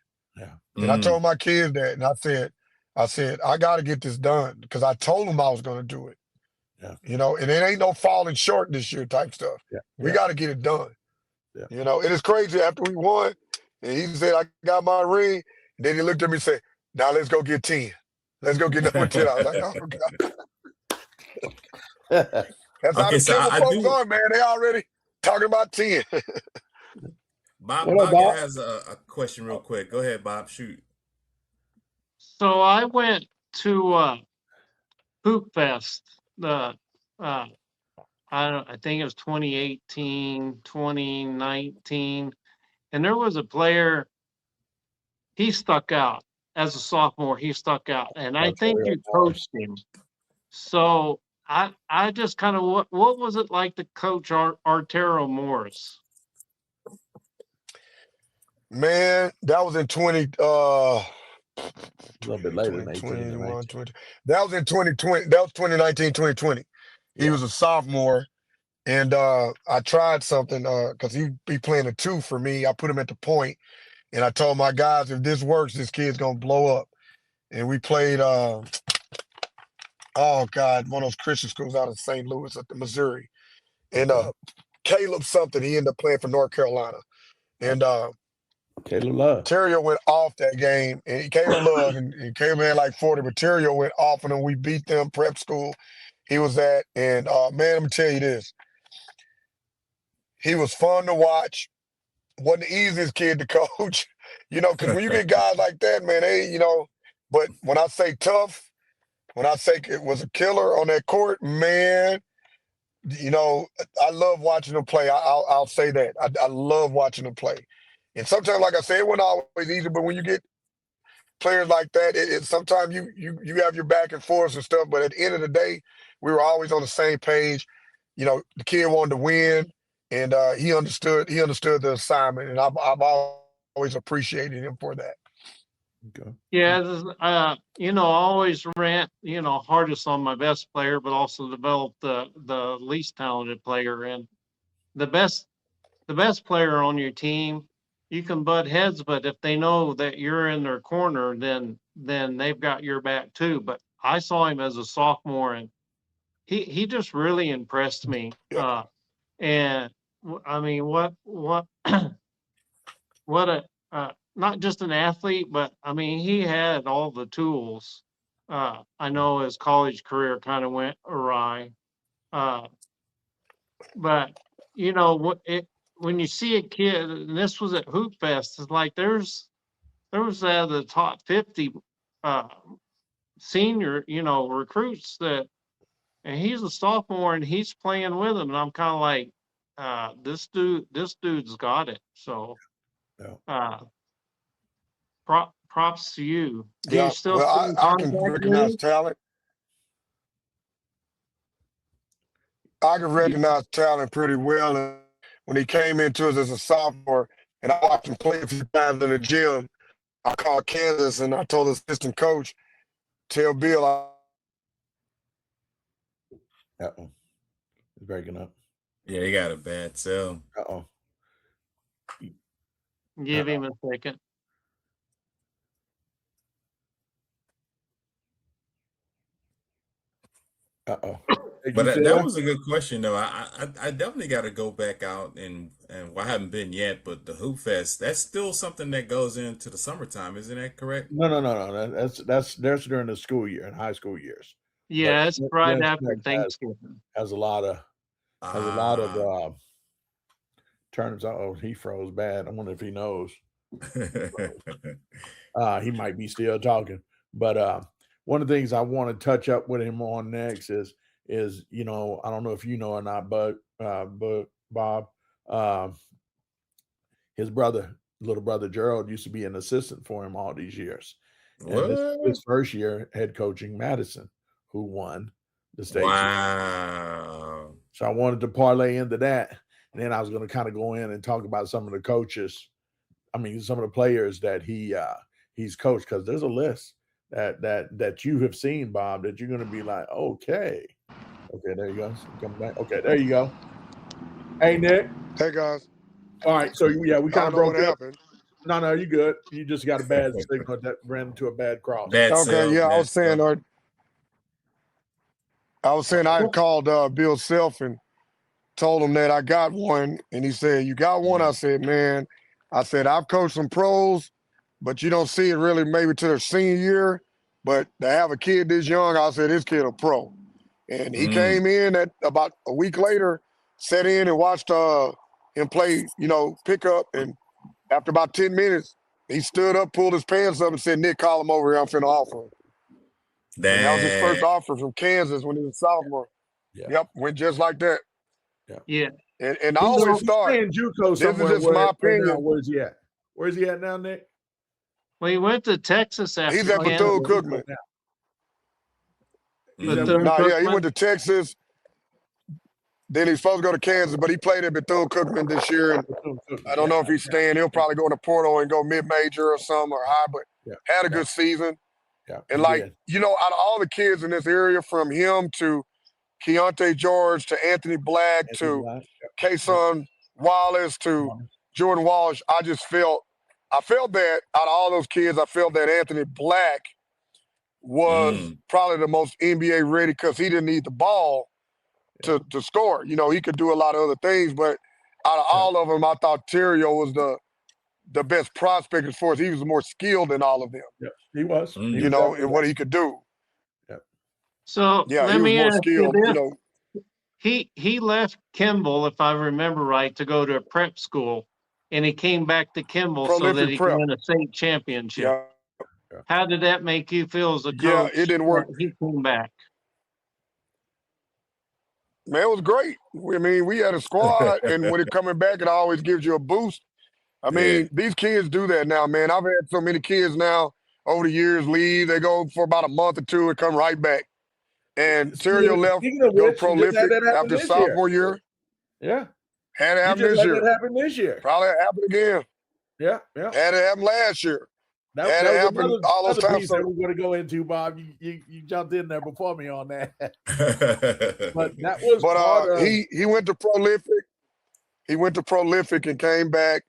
C: And I told my kids that, and I said, I got to get this done because I told them I was going to do it. You know, and it ain't no falling short this year type stuff. We got to get it done. You know, it is crazy after we won, and he said, I got my ring. And then he looked at me and said, now let's go get 10. Let's go get number 10. I was like, oh, God. That's how the Kimball folks are, man. They already talking about 10.
A: Bob has a question real quick. Go ahead, Bob. Shoot.
D: So I went to Hoop Fest. I think it was 2018, 2019, and there was a player. He stuck out as a sophomore. He stuck out, and I think you coached him. So I just kind of what was it like to coach Artero Morris?
C: Man, that was in 20
B: A little bit later than 18 and
C: 21,
B: 19.
C: 20. That was in 2020. That was 2019, 2020. He
B: Yeah.
C: was a sophomore, and I tried something because he'd be playing a 2 for me. I put him at the point, and I told my guys, if this works, this kid's gonna blow up. And we played oh God, one of those Christian schools out of St. Louis up in Missouri. And Caleb something, he ended up playing for North Carolina. And
B: Caleb Love.
C: Terrio went off that game, and Caleb Love, and Caleb had like 40, but Terrio went off, and then we beat them prep school he was at. And man, let me tell you this. He was fun to watch. Wasn't the easiest kid to coach, because when you get guys like that, man, but when I say tough, when I say it was a killer on that court, man, I love watching him play. I'll say that. I love watching him play. And sometimes, like I said, it wasn't always easy, but when you get players like that, sometimes you have your back and forth and stuff, but at the end of the day, we were always on the same page. The kid wanted to win, and he understood the assignment, and I've always appreciated him for that.
B: Okay.
D: Yeah, I always rant, hardest on my best player, but also develop the least talented player. And the best player on your team, you can butt heads, but if they know that you're in their corner, then they've got your back too. But I saw him as a sophomore, and he just really impressed me.
C: Yeah.
D: And I mean, what what a not just an athlete, but I mean, he had all the tools. I know his college career kind of went awry, but when you see a kid, and this was at Hoop Fest, it's like there was out of the top 50 senior, recruits and he's a sophomore and he's playing with them, and I'm kind of like, this dude's got it. So, props to you. Do you still stay in
C: I can
D: contact with
C: recognize
D: him?
C: talent. I can recognize talent pretty well. And when he came into us as a sophomore, and I watched him play a few times in the gym, I called Kansas and I told the assistant coach, tell Bill.
B: Uh-oh. It's breaking up.
A: Yeah, he got a bad cell.
B: Uh-oh.
D: Give him a second.
B: Uh-oh.
A: But that was a good question, though. I definitely got to go back out and well, I haven't been yet, but the Hoop Fest, that's still something that goes into the summertime, isn't that correct?
B: No. That's during the school year and high school years.
D: Yeah, it's right after Thanksgiving.
B: Has a lot of tournaments. Uh-oh, he froze bad. I wonder if he knows. He might be still talking. But one of the things I want to touch up with him on next is I don't know if you know or not, but Bob, his little brother Gerald used to be an assistant for him all these years.
A: What?
B: And his first year head coaching Madison, who won the state.
A: Wow.
B: So I wanted to parlay into that. And then I was going to kind of go in and talk about some of the coaches. I mean, some of the players that he's coached, because there's a list that you have seen, Bob, that you're going to be like, okay, there you go. Come back. Okay, there you go. Hey, Nick.
C: Hey, guys.
B: All right, so yeah, we kind of broke up.
C: Happened.
B: No, you good. You just got a bad signal that ran into a bad cross.
C: I was saying, I had called Bill Self and told him that I got one, and he said, "You got one?" I said, "Man," I've coached some pros, but you don't see it really maybe to their senior year. But to have a kid this young, I said, this kid a pro. And he came in at about a week later, sat in and watched him play, pick up. And after about 10 minutes, he stood up, pulled his pants up and said, "Nick, call him over here. I'm finna offer him." And that was his first offer from Kansas when he was a sophomore.
B: Yeah.
C: Yep, went just like that.
D: Yeah.
C: And I always thought,
B: JUCO
C: this is just my opinion.
B: Where's he at? Where's he at now, Nick?
D: Well, he went to Texas after
C: He's at
D: Kansas.
C: Bethune-Cookman. Yeah, he went to Texas. Then he's supposed to go to Kansas, but he played at Bethune-Cookman this year, and I don't know if he's staying. He'll probably go to Portal and go mid-major or some or high, but had a good season. And out of all the kids in this area, from him to Keontae George to Anthony Black to Kason Wallace to Jordan Walsh, I felt that out of all those kids, I felt that Anthony Black was probably the most NBA ready because he didn't need the ball to score. He could do a lot of other things, but out of all of them, I thought Terrio was the best prospect as far as he was more skilled than all of them.
B: Yeah, he was.
C: And what he could do.
B: Yeah.
D: So let me ask
C: skilled,
D: you this. He left Kimball, if I remember right, to go to a prep school, and he came back to Kimball so that he could win a state championship.
C: Yeah.
D: How did that make you feel as a coach?
C: Yeah, it didn't work.
D: He came back.
C: Man, it was great. I mean, we had a squad, and when it coming back, it always gives you a boost. I mean, these kids do that now, man. I've had so many kids now over the years leave. They go for about a month or two and come right back. And Terrio left, go prolific after sophomore year.
B: Yeah.
C: Had it happen this year.
B: That happened this year.
C: Probably happened again.
B: Yeah.
C: Had it happen last year.
B: That happened all those times. That we're going to go into, Bob. You jumped in there before me on that. But that was part of...
C: he went to prolific. He went to prolific and came back.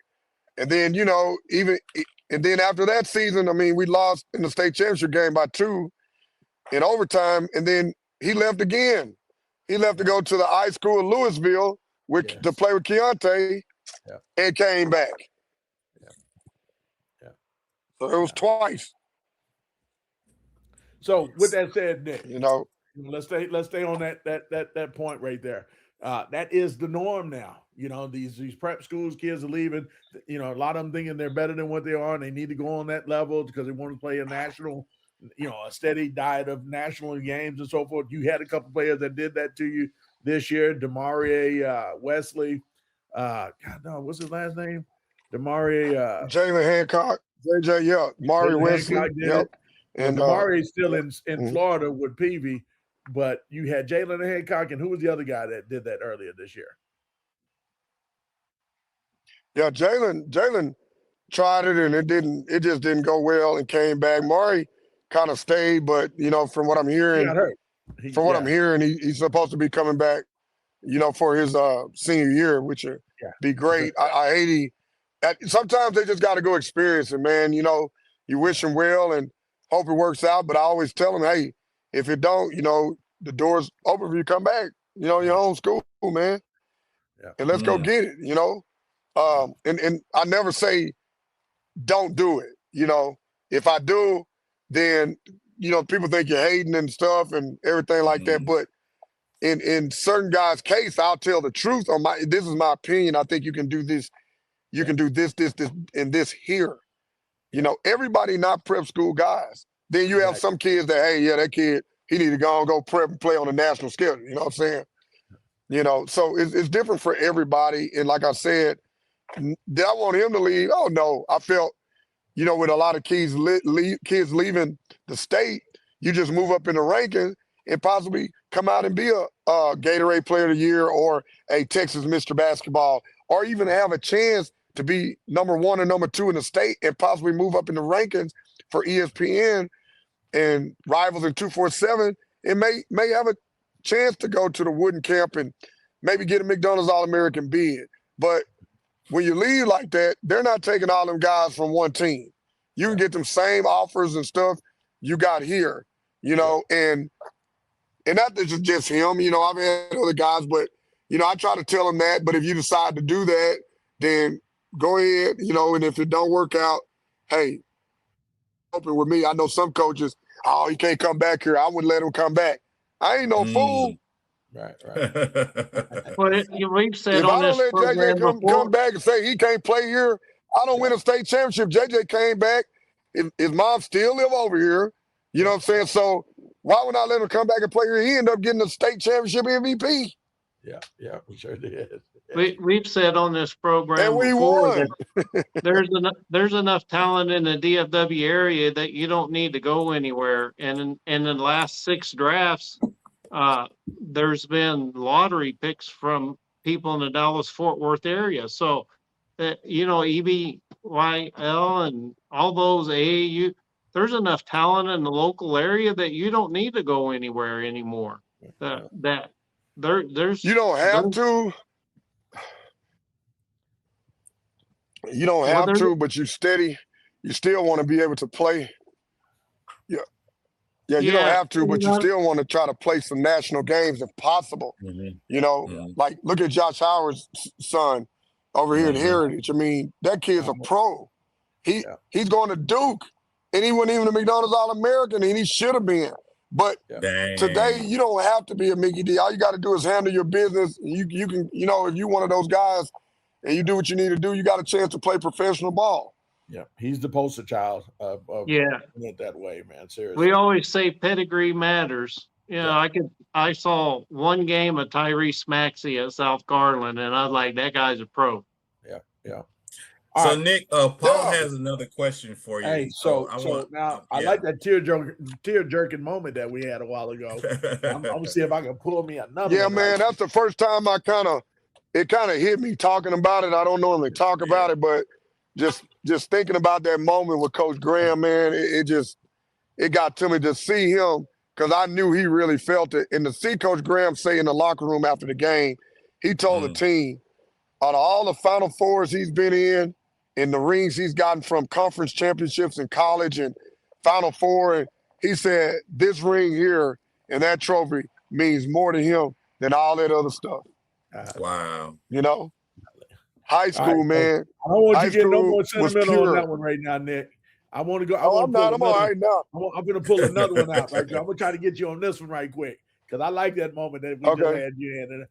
C: And then, and then after that season, I mean, we lost in the state championship game by 2 in overtime. And then he left again. He left to go to the high school in Louisville to play with Keontae and came back. So it was twice.
B: So with that said, Nick,
C: let's
B: stay on that point right there. That is the norm now. These prep schools, kids are leaving. A lot of them thinking they're better than what they are, and they need to go on that level because they want to play a national, a steady diet of national games and so forth. You had a couple players that did that to you this year. Demarie Wesley, what's his last name? Demarie
C: Jalen Hancock. JJ, Mari Wesley.
B: And Demarie's still in Florida with Peavy, but you had Jalen Hancock, and who was the other guy that did that earlier this year?
C: Yeah, Jalen tried it and it just didn't go well and came back. Mari kind of stayed, but from what I'm hearing, I'm hearing, he's supposed to be coming back, for his senior year, which would be great. I hate sometimes they just got to go experience it, man. You wish them well and hope it works out. But I always tell them, hey, if it don't, the door's open for you to come back, your own school, man. Yeah. And let's go get it, And I never say don't do it. If I do, then, people think you're hating and stuff and everything like that. But in certain guys' case, I'll tell the truth. This is my opinion. I think you can do this. You can do this, and this here. Everybody not prep school guys. Then you have some kids that, hey, that kid, he need to go prep and play on the national schedule. You know what I'm saying? So it's different for everybody. And like I said, did I want him to leave? Oh, no. I felt, with a lot of kids leaving the state, you just move up in the rankings and possibly come out and be a Gatorade Player of the Year or a Texas Mr. Basketball, or even have a chance to be number 1 or number 2 in the state and possibly move up in the rankings for ESPN and Rivals in 247, and may have a chance to go to the Wooden Camp and maybe get a McDonald's All-American bid. But when you leave like that, they're not taking all them guys from one team. You can get them same offers and stuff you got here, and not that it's just him. I've had other guys, but, I try to tell them that. But if you decide to do that, then go ahead, and if it don't work out, hey, open with me. I know some coaches, he can't come back here. I wouldn't let him come back. I ain't no fool.
B: Right.
D: Well, we've said
C: if
D: on
C: I don't
D: this
C: let JJ come back and say he can't play here, I don't win a state championship. JJ came back. His mom still live over here. You know what I'm saying? So why would I let him come back and play here? He ended up getting a state championship MVP.
B: Yeah, we sure did.
D: We've said on this program
C: And we
D: before
C: won.
D: that there's enough talent in the DFW area that you don't need to go anywhere. And in the last 6 drafts, there's been lottery picks from people in the Dallas-Fort Worth area. So, EBYL and all those AAU, there's enough talent in the local area that you don't need to go anywhere anymore. There's
C: You don't have to. You don't have to, but you steady. You still want to be able to play. Yeah, you don't have to, but you still want to try to play some national games if possible. Like look at Josh Howard's son over here at Heritage. I mean, that kid's a pro. He's going to Duke, and he wasn't even a McDonald's All-American, and he should have been. But today, you don't have to be a Mickey D. All you got to do is handle your business. You can, if you're one of those guys and you do what you need to do, you got a chance to play professional ball.
B: Yeah, he's the poster child of it that way, man. Seriously,
D: we always say pedigree matters. I saw one game of Tyrese Maxey at South Garland, and I was like, that guy's a pro.
B: Yeah.
A: So Nick, Paul has another question for you.
B: Hey, I like that tear jerking moment that we had a while ago. I'm gonna see if I can pull me another.
C: Yeah, man, that's the first time it kind of hit me talking about it. I don't normally talk about it, but just thinking about that moment with Coach Graham, man, it got to me to see him, because I knew he really felt it. And to see Coach Graham say in the locker room after the game, he told the team, out of all the Final Fours he's been in the rings he's gotten from conference championships in college and Final Four, and he said this ring here and that trophy means more to him than all that other stuff.
A: Wow.
C: High school, man.
B: I don't want you to get no more sentimental on that one right now, Nick. I want to go. I'm all right now. I'm going to pull another one out right now. I'm going to try to get you on this one right quick, because I like that moment that we just had you in. And,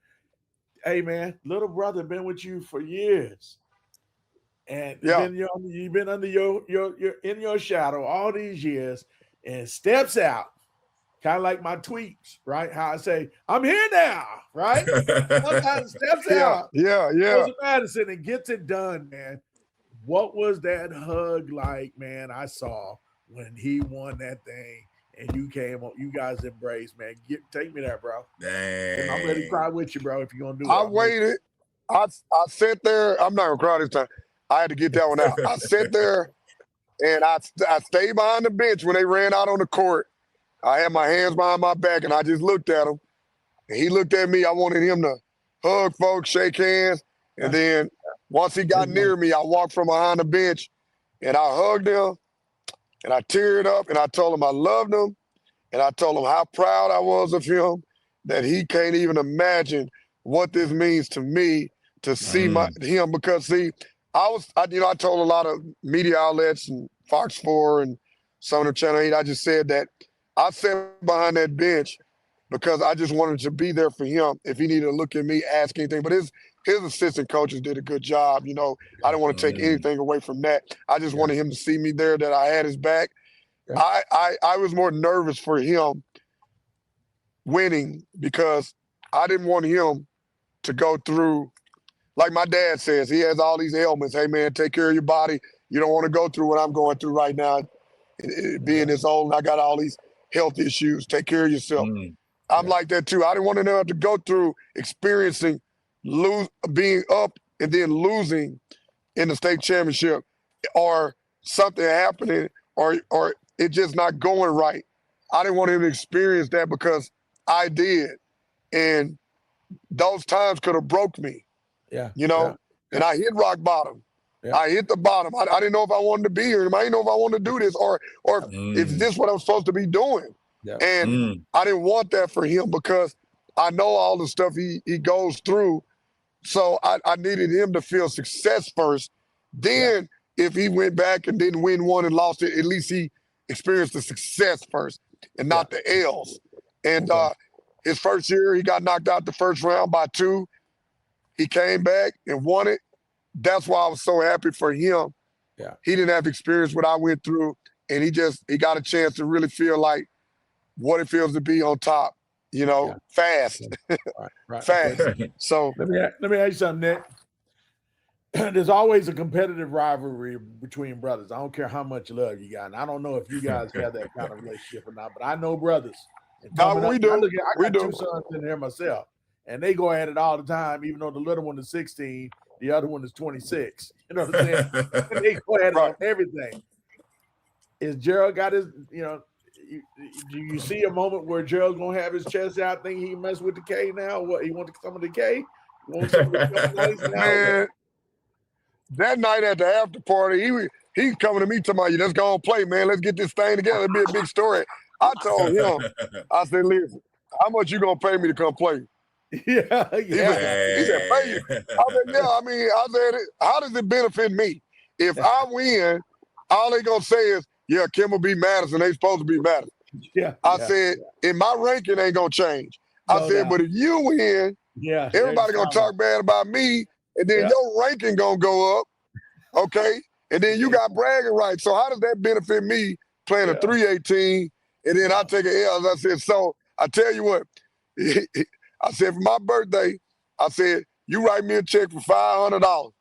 B: hey, man, little brother been with you for years. And you've been under your in your shadow all these years, and steps out. Kind of like my tweets, right? How I say, I'm here now, right? Sometimes steps out.
C: Yeah.
B: Goes to Madison and gets it done, man. What was that hug like, man? I saw when he won that thing and you came up, you guys embraced, man. Take me there, bro.
A: Dang.
B: And I'm ready to cry with you, bro, if you're going to do it.
C: I waited. I sat there. I'm not going to cry this time. I had to get that one out. I sat there and I stayed behind the bench when they ran out on the court. I had my hands behind my back, and I just looked at him. And he looked at me. I wanted him to hug folks, shake hands. And then once he got near me, I walked from behind the bench, and I hugged him, and I teared up, and I told him I loved him, and I told him how proud I was of him, that he can't even imagine what this means to me to see him. Because, see, I told a lot of media outlets and Fox 4 and some of Channel 8, I just said that I sat behind that bench because I just wanted to be there for him if he needed to look at me, ask anything. But his assistant coaches did a good job. I didn't want to take anything away from that. I just wanted him to see me there, that I had his back. Yeah. I was more nervous for him winning because I didn't want him to go through, like my dad says, he has all these ailments. Hey, man, take care of your body. You don't want to go through what I'm going through right now. Being this old, and I got all these health issues. Take care of yourself. I'm like that too. I didn't want to have to go through experiencing being up and then losing in the state championship, or something happening, or it just not going right. I didn't want him to experience that because I did, and those times could have broke me. And I hit rock bottom. I hit the bottom. I didn't know if I wanted to be here. I didn't know if I wanted to do this, or is this what I'm supposed to be doing? And I didn't want that for him because I know all the stuff he goes through. So I needed him to feel success first. Then if he went back and didn't win one and lost it, at least he experienced the success first and not the L's. And his first year, he got knocked out the first round by 2. He came back and won it. That's why I was so happy for him. He didn't have experience what I went through, and he got a chance to really feel like what it feels to be on top. you know, fast,
B: Right.
C: fast. So
B: let me ask you something, Nick. There's always a competitive rivalry between brothers. I don't care how much love you got. And I don't know if you guys have that kind of relationship or not, but I know brothers. And
C: no, we do.
B: I got two sons in here myself, and they go at it all the time, even though the little one is 16, the other one is 26. You know what I'm saying? And they go at it on everything. Is Gerald got his, you know, do you see a moment where Gerald's gonna have his chest out, think he mess with the K now? What, he wants some of the K? Want some of the nice now?
C: Man, that night at the after party, he coming to me talking about, you let's go and play, man. Let's get this thing together. It'll be a big story. I told him, I said, listen, how much you gonna pay me to come play?
B: Yeah.
C: He said, pay you. I said, yeah, I mean, I said, how does it benefit me? If I win, all they gonna say is, yeah, Kimball beat Madison. They supposed to beat Madison. I said, and my ranking ain't gonna change. I said, but if you win, everybody gonna talk bad about me, and then your ranking gonna go up, okay? And then you got bragging rights. So how does that benefit me playing a 318, and then I take an L? I said, so I tell you what, I said, for my birthday, I said, you write me a check for $500.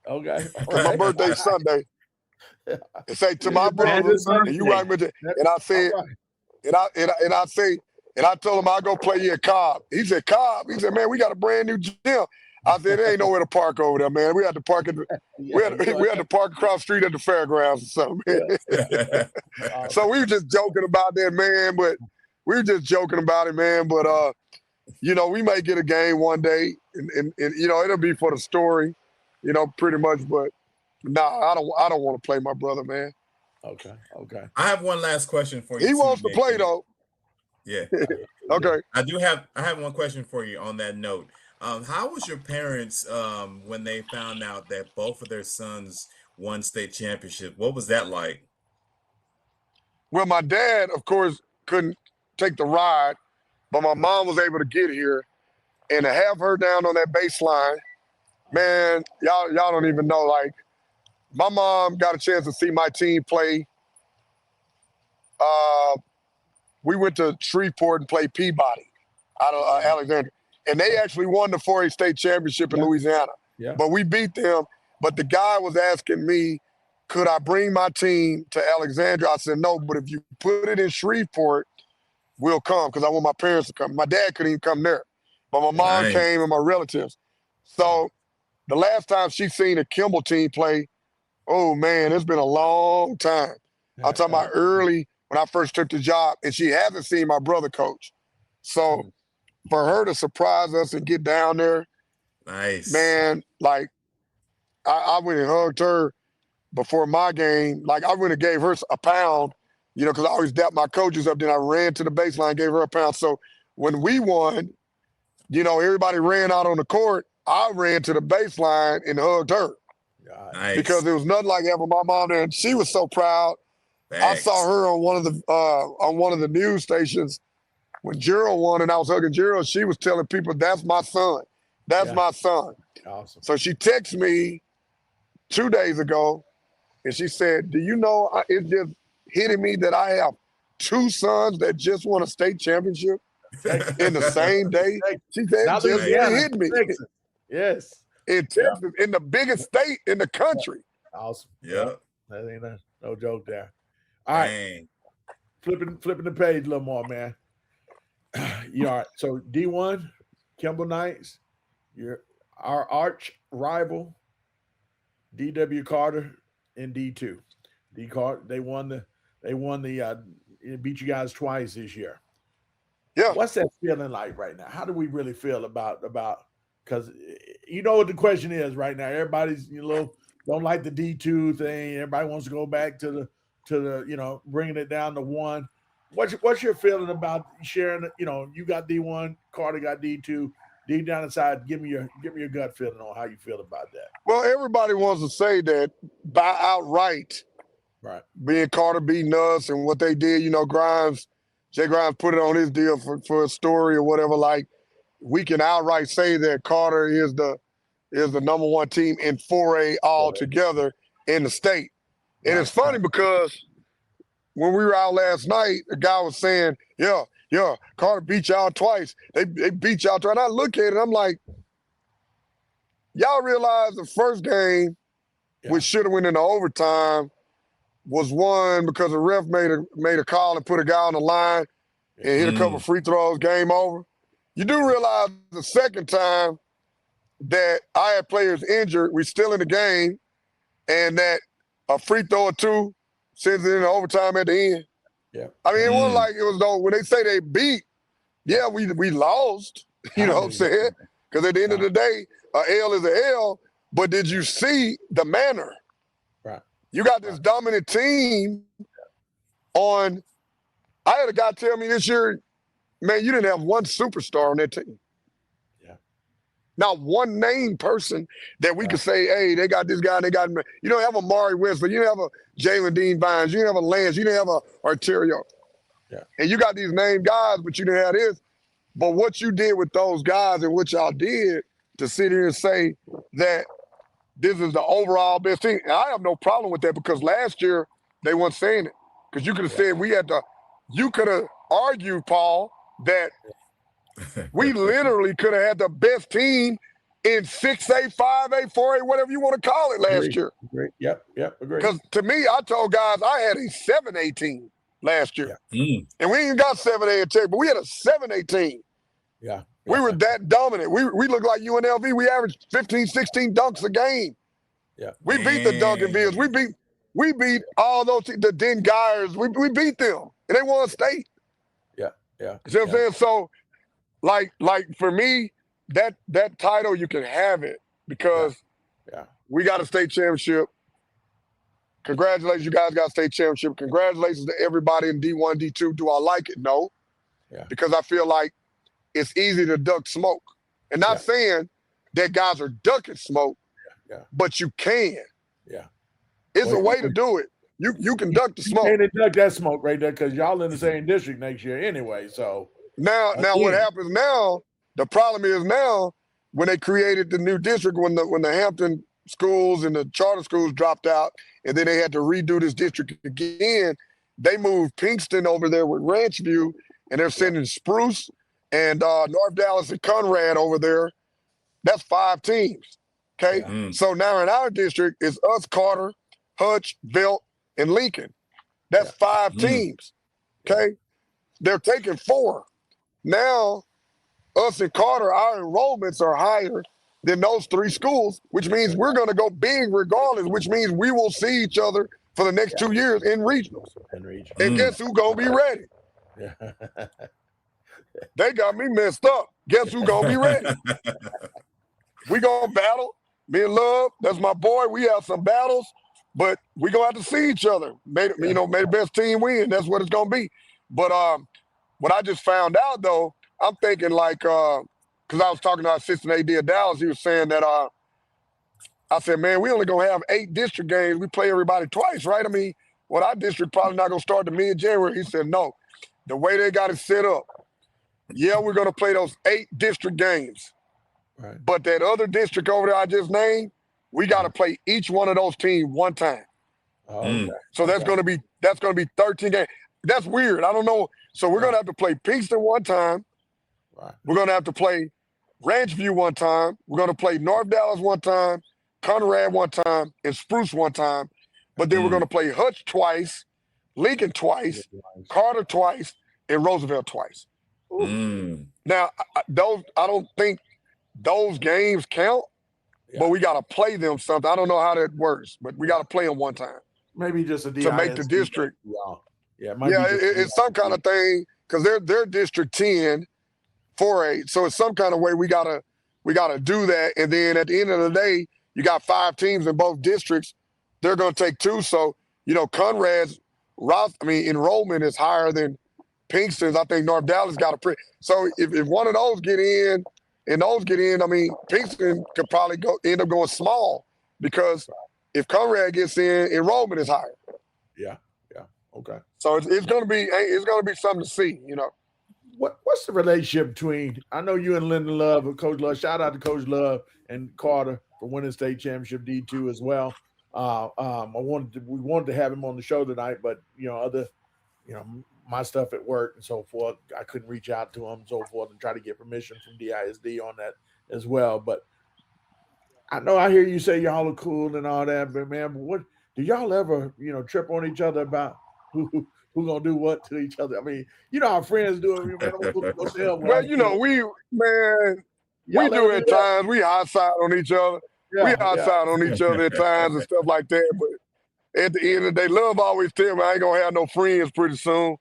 B: Okay.
C: Because my birthday's Sunday. And say to my brothers, and you write me a check. And I said, and I told him I'll go play you at Cobb. He said, Cobb? He said, man, we got a brand new gym. I said, there ain't nowhere to park over there, man. We had to park we had to park across the street at the fairgrounds or something. So we were just joking about that, man. But we were just joking about it, man. But you know, we may get a game one day, and you know, it'll be for the story, you know, pretty much. But I don't want to play my brother, man.
B: Okay.
A: I have one last question for you.
C: He wants to play though.
A: Yeah.
C: Okay.
A: I have one question for you on that note. How was your parents when they found out that both of their sons won state championship? What was that like?
C: Well, my dad, of course, couldn't take the ride, but my mom was able to get here, and to have her down on that baseline, man, y'all don't even know. Like, my mom got a chance to see my team play. We went to Shreveport and played Peabody out of Alexandria. And they actually won the 4A state championship in Louisiana. Yeah. But we beat them. But the guy was asking me, could I bring my team to Alexandria? I said, no, but if you put it in Shreveport, we'll come, because I want my parents to come. My dad couldn't even come there. But my mom came and my relatives. So the last time she seen a Kimball team play, oh, man, it's been a long time. I'm talking about early when I first took the job, and she hasn't seen my brother coach. So for her to surprise us and get down there, man, like, I went and hugged her before my game. Like, I went and gave her a pound, you know, because I always dap my coaches up. Then I ran to the baseline, gave her a pound. So when we won, you know, everybody ran out on the court. I ran to the baseline and hugged her. Because it was nothing like having my mom there. And she was so proud. I saw her on one of the news stations when Gerald won, and I was hugging Gerald. She was telling people, that's my son. That's my son.
B: Awesome.
C: So she texted me 2 days ago, and she said, do you know, it just hitting me that I have two sons that just won a state championship in the same day. She said, it just hit me.
B: Yes.
C: In Texas, in the biggest state in the country.
B: Awesome.
A: Yeah.
B: That ain't no joke there. All right. Flipping the page a little more, man. You all right. So D1, Kimball Knights, our arch rival, D.W. Carter in D2. They won it beat you guys twice this year.
C: Yeah.
B: What's that feeling like right now? How do we really feel about because you know what the question is right now. Everybody's don't like the D2 thing. Everybody wants to go back to the bringing it down to one. What's your feeling about sharing? You got D1, Carter got D2. Deep down inside, give me your gut feeling on how you feel about that.
C: Well, everybody wants to say that by outright,
B: right?
C: Being Carter beating us and what they did, Jay Grimes put it on his deal for a story or whatever. Like, we can outright say that Carter is the number one team in 4A altogether in the state. And it's funny because when we were out last night, a guy was saying, yeah, Yeah, Carter beat y'all twice. They beat y'all twice. And I look at it, I'm like, y'all realize the first game, which should have went into overtime, was won because the ref made a call and put a guy on the line and hit a couple free throws, game over. You do realize the second time that I had players injured, we still in the game, and that a free throw or two sends it into overtime at the end.
B: Yeah.
C: I mean, it wasn't like it was though when they say they beat, yeah, we lost, you know what I'm saying? Because at the end of the day, a L is a L, but did you see the manner?
B: Right.
C: You got this dominant team on. I had a guy tell me this year, man, you didn't have one superstar on that team.
B: Yeah.
C: Not one named person that we could say, hey, they got this guy, they got him. You don't have a Mari Wesley, you don't have a Jalen Dean Vines, you didn't have a Lance, you didn't have a Arterio.
B: Yeah.
C: And you got these named guys, but you didn't have this. But what you did with those guys and what y'all did to sit here and say that this is the overall best team, and I have no problem with that because last year they weren't saying it. Because you could have said you could have argued, Paul, that we literally could have had the best team in 6A, 5A, 4A, whatever you want to call it last year.
B: Agree. Yep, agree.
C: Because to me, I told guys I had a 7A team last year.
B: Yeah.
C: And we ain't got 7A in Tech, but we had a 7A team.
B: Yeah.
C: We were that dominant. We looked like UNLV. We averaged 15, 16 dunks a game.
B: Yeah.
C: We beat the Duncanvilles. We beat all those the Den Geyers. We beat them. And they won state.
B: Yeah.
C: You see what I'm saying? So like for me, that title you can have it because we got a state championship. Congratulations, you guys got a state championship. Congratulations to everybody in D1, D2. Do I like it? No.
B: Yeah.
C: Because I feel like it's easy to duck smoke. And not saying that guys are ducking smoke, but you can.
B: Yeah.
C: It's a way to do it. You can duck the smoke.
B: And duck that smoke right there because y'all in the same district next year anyway. So
C: now what happens now, the problem is now when they created the new district, when the Hampton schools and the charter schools dropped out, and then they had to redo this district again, they moved Pinkston over there with Ranch View, and they're sending Spruce and North Dallas and Conrad over there. That's 5 teams. Okay.
B: Yeah.
C: So now in our district, it's us, Carter, Hutch, Belt, and Lincoln. That's 5 teams. Okay. They're taking 4. Now, us and Carter, our enrollments are higher than those 3 schools, which means we're going to go big regardless, which means we will see each other for the next 2 years in regionals. And guess who's going to be ready?
B: Yeah.
C: They got me messed up. Guess who's going to be ready? We going to battle. Me and Love, that's my boy. We have some battles, but we going to have to see each other. May the best team win. That's what it's going to be. But what I just found out, though, I'm thinking like, because I was talking to our assistant AD of Dallas, he was saying that, I said, man, we only going to have 8 district games. We play everybody twice, right? I mean, our district probably not going to start to mid-January. He said, no. The way they got it set up, we're going to play those 8 district games.
B: Right.
C: But that other district over there I just named, we got to play each one of those teams one time.
B: Oh, okay.
C: So that's going to be 13 games. That's weird. I don't know. So we're going to have to play Pinkston one time.
B: Right.
C: We're going to have to play Ranch View one time. We're going to play North Dallas one time, Conrad one time, and Spruce one time. But then we're going to play Hutch twice, Lincoln twice, Carter twice, and Roosevelt twice. Now, I don't think those games count, but we got to play them something. I don't know how that works, but we got to play them one time.
B: Maybe just a
C: to make the district.
B: It's
C: some kind of thing because they're District 10, 4A. So it's some kind of way we gotta do that. And then at the end of the day, you got 5 teams in both districts. They're gonna take 2. So Conrad's enrollment is higher than Pinkston's. I think North Dallas got a pretty. So if one of those get in. And those get in, Pinkston could probably end up going small because if Conrad gets in, enrollment is higher.
B: Yeah. Okay.
C: So it's gonna be something to see,
B: What's the relationship between? I know you and Lyndon Love, or Coach Love. Shout out to Coach Love and Carter for winning state championship D2 as well. We wanted to have him on the show tonight, but my stuff at work and so forth. I couldn't reach out to them and so forth and try to get permission from DISD on that as well. But I know I hear you say y'all are cool and all that, but man, what do y'all ever, trip on each other about who gonna do what to each other? I mean, our friends do it, man. What the hell?
C: Well, we do at times. We outside on each other. We outside on each other at times and stuff like that. But at the end of the day, Love always tell me I ain't gonna have no friends pretty soon.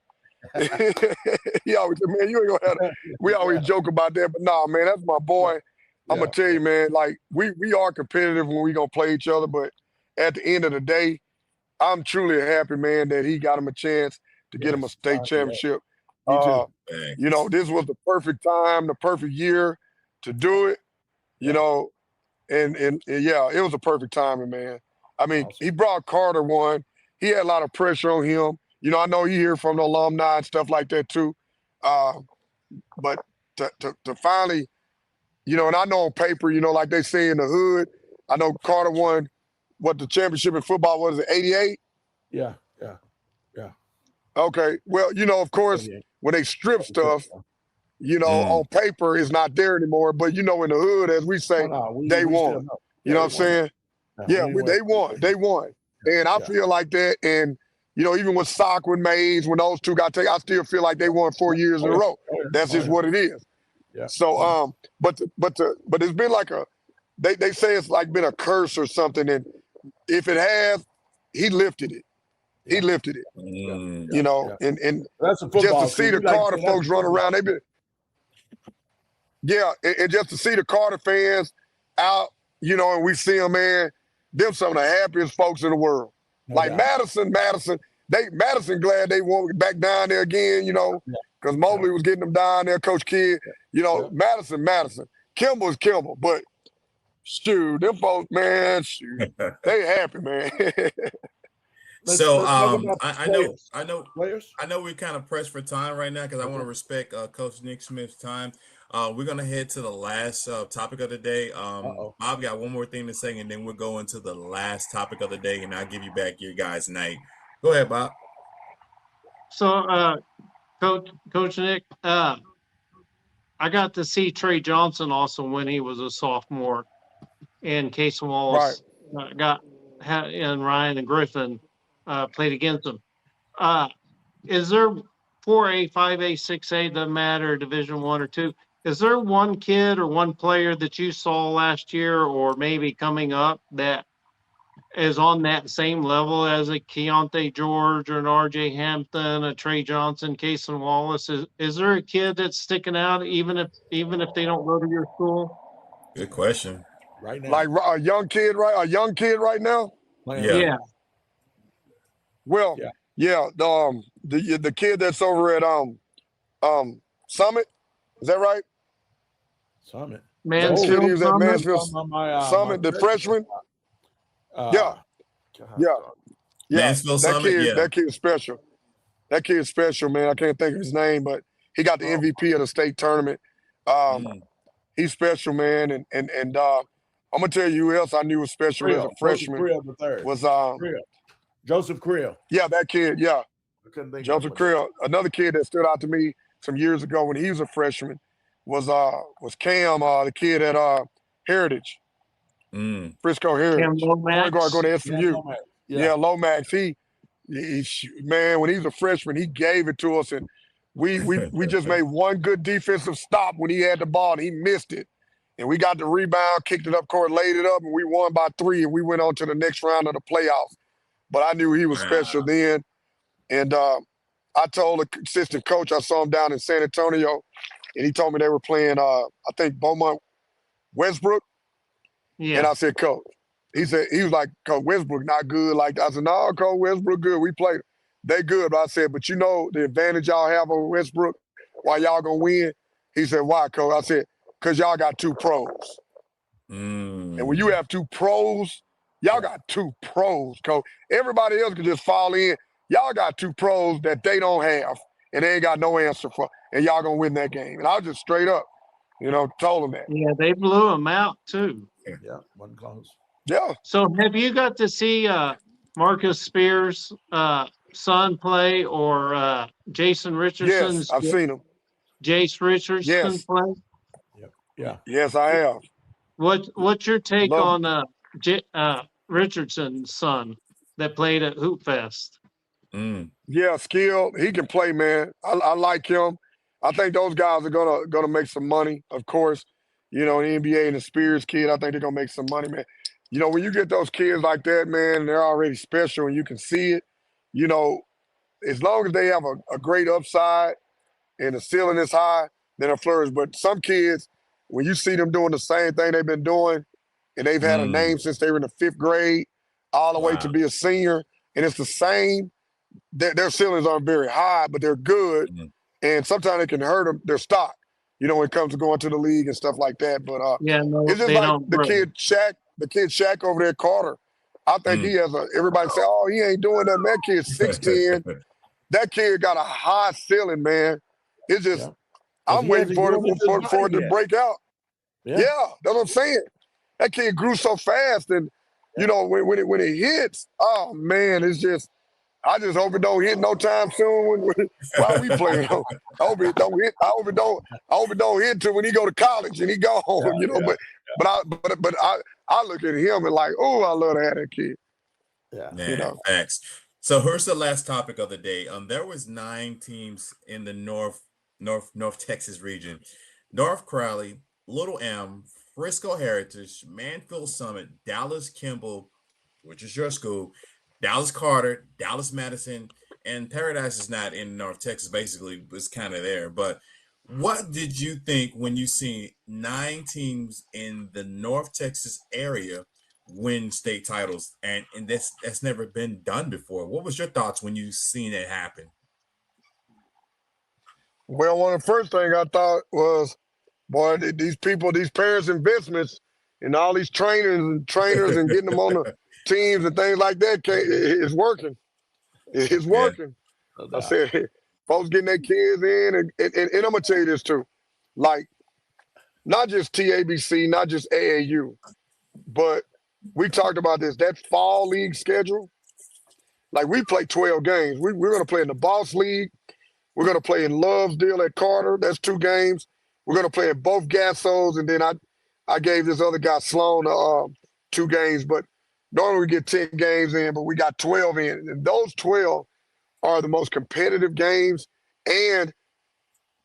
C: He always said, man, you ain't gonna have. We always joke about that, but nah, man, that's my boy. I'm gonna tell you, man, like we are competitive when we gonna play each other, but at the end of the day, I'm truly happy, man, that he got him a chance to get him a state championship. This was the perfect time, the perfect year to do it. And it was a perfect timing, man. I mean, he brought Carter one. He had a lot of pressure on him. I know you hear from the alumni and stuff like that too. But to finally, and I know on paper, like they say in the hood, I know Carter won what the championship in football was, 88?
B: Yeah.
C: Okay. Well, of course, when they strip stuff, on paper it's not there anymore. But in the hood, as we say, they won. You know what I'm saying? Yeah, they won. They won. And I feel like that. And even with Sock, with Mays, when those two got taken, I still feel like they won 4 years in a row. That's just what it is.
B: Yeah.
C: So but it's been like they say it's like been a curse or something. And if it has, he lifted it. He lifted it. And
B: that's a
C: just to see the Carter folks run around, they've been and just to see the Carter fans out, and we see them, man, them some of the happiest folks in the world. Madison, Madison glad they won't back down there again, because Mobley was getting them down there, Coach Kidd. Madison. Kimball's Kimball, but shoot, them folks, man, they happy, man.
A: So I know we're kind of pressed for time right now because I want to respect Coach Nicke Smith's time. We're gonna head to the last topic of the day. Bob got one more thing to say, and then we'll go into the last topic of the day, and I'll give you back your guys' night. Go ahead, Bob.
D: So, Coach Nick, I got to see Trey Johnson also when he was a sophomore, and Case Wallace and Ryan and Griffin played against him. Is there 4A, 5A, 6A, doesn't matter, Division 1 or 2? Is there one kid or one player that you saw last year or maybe coming up that is on that same level as a Keontae George or an RJ Hampton, a Trey Johnson, Cason Wallace? Is there a kid that's sticking out even if they don't go to your school?
A: Good question.
B: Right now,
C: like a young kid right now.
A: Yeah.
C: Well, the kid that's over at Summit, is that right?
B: Summit.
D: Mansfield
C: Summit, the freshman.
A: Mansfield
C: that
A: Summit.
C: Kid, That kid's special. That kid's special, man. I can't think of his name, but he got the MVP of the state tournament. He's special, man. And I'm gonna tell you who else I knew was special as a freshman. Was
B: Joseph Creel.
C: Yeah, that kid. Yeah,
B: I couldn't think
C: Joseph Creel. Another kid that stood out to me some years ago when he was a freshman was Cam, the kid at Heritage, Frisco Heritage. Go to SMU. Lomax. He man, when he was a freshman, he gave it to us, and we just made one good defensive stop when he had the ball and he missed it, and we got the rebound, kicked it up court, laid it up, and we won by 3, and we went on to the next round of the playoffs. But I knew he was special then, and I told the assistant coach, I saw him down in San Antonio, and he told me they were playing, I think, Beaumont Westbrook. Yeah. And I said, Coach. He was like, Coach, Westbrook not good. Like, I said, no, Coach, Westbrook good. We played. They good. But I said, but you know the advantage y'all have over Westbrook, why y'all gonna win? He said, why, Coach? I said, because y'all got 2 pros. And when you have 2 pros, y'all got 2 pros, Coach. Everybody else can just fall in. Y'all got 2 pros that they don't have, and they ain't got no answer for, and y'all gonna win that game. And I was just straight up, told them that.
D: Yeah, they blew them out too.
B: Yeah, wasn't close.
C: Yeah.
D: So have you got to see Marcus Spears son play or Jason
C: Yes,
D: Richardson's
C: I've seen him.
D: Jace Richardson
C: Yes,
D: play?
B: Yep. Yeah.
C: yes, I have.
D: What's your take
C: Love.
D: on Richardson's son that played at Hoop Fest?
C: Yeah, skilled. He can play, man. I like him. I think those guys are gonna make some money. Of course, the NBA and the Spears kid. I think they're gonna make some money, man. When you get those kids like that, man, they're already special and you can see it. You know, as long as they have a great upside and the ceiling is high, then they'll flourish. But some kids, when you see them doing the same thing they've been doing, and they've had a name since they were in the 5th grade, all the way to
A: Wow.
C: be a senior, and it's the same. Their ceilings aren't very high, but they're good, and sometimes it can hurt them their stock. When it comes to going to the league and stuff like that. But
D: Yeah, no,
C: it's just
D: they
C: like
D: don't grow.
C: the kid Shaq over there, Carter. I think he has everybody say, oh, he ain't doing that. That kid's 6'10". That kid got a high ceiling, man. It's just I'm waiting for it to break out. Yeah, that's what I'm saying. That kid grew so fast, and when it hits, oh man, it's just. I just hope it don't hit no time soon while we playing. I hope it don't hit. I hope it don't hit till when he go to college and he go home. But I look at him and like, oh, I love to have that kid.
B: Yeah.
A: Facts. So here's the last topic of the day. There was 9 teams in the North Texas region: North Crowley, Little M, Frisco Heritage, Manfield Summit, Dallas Kimball, which is your school, Dallas Carter, Dallas Madison, and Paradise is not in North Texas. Basically, it's kind of there. But what did you think when you see 9 teams in the North Texas area win state titles, and that's never been done before? What was your thoughts when you seen it happen?
C: Well, one of the first things I thought was, boy, these parents' investments and all these trainers and getting them on the teams and things like that, it's working. It's working. I said, folks getting their kids in, and I'm gonna tell you this too, like not just TABC, not just AAU, but we talked about this. That fall league schedule, like we play 12 games. We're gonna play in the Boss League. We're gonna play in Lovedale at Carter. That's 2 games. We're gonna play at both Gassos, and then I gave this other guy Sloan 2 games, but normally we get 10 games in, but we got 12 in. And those 12 are the most competitive games. And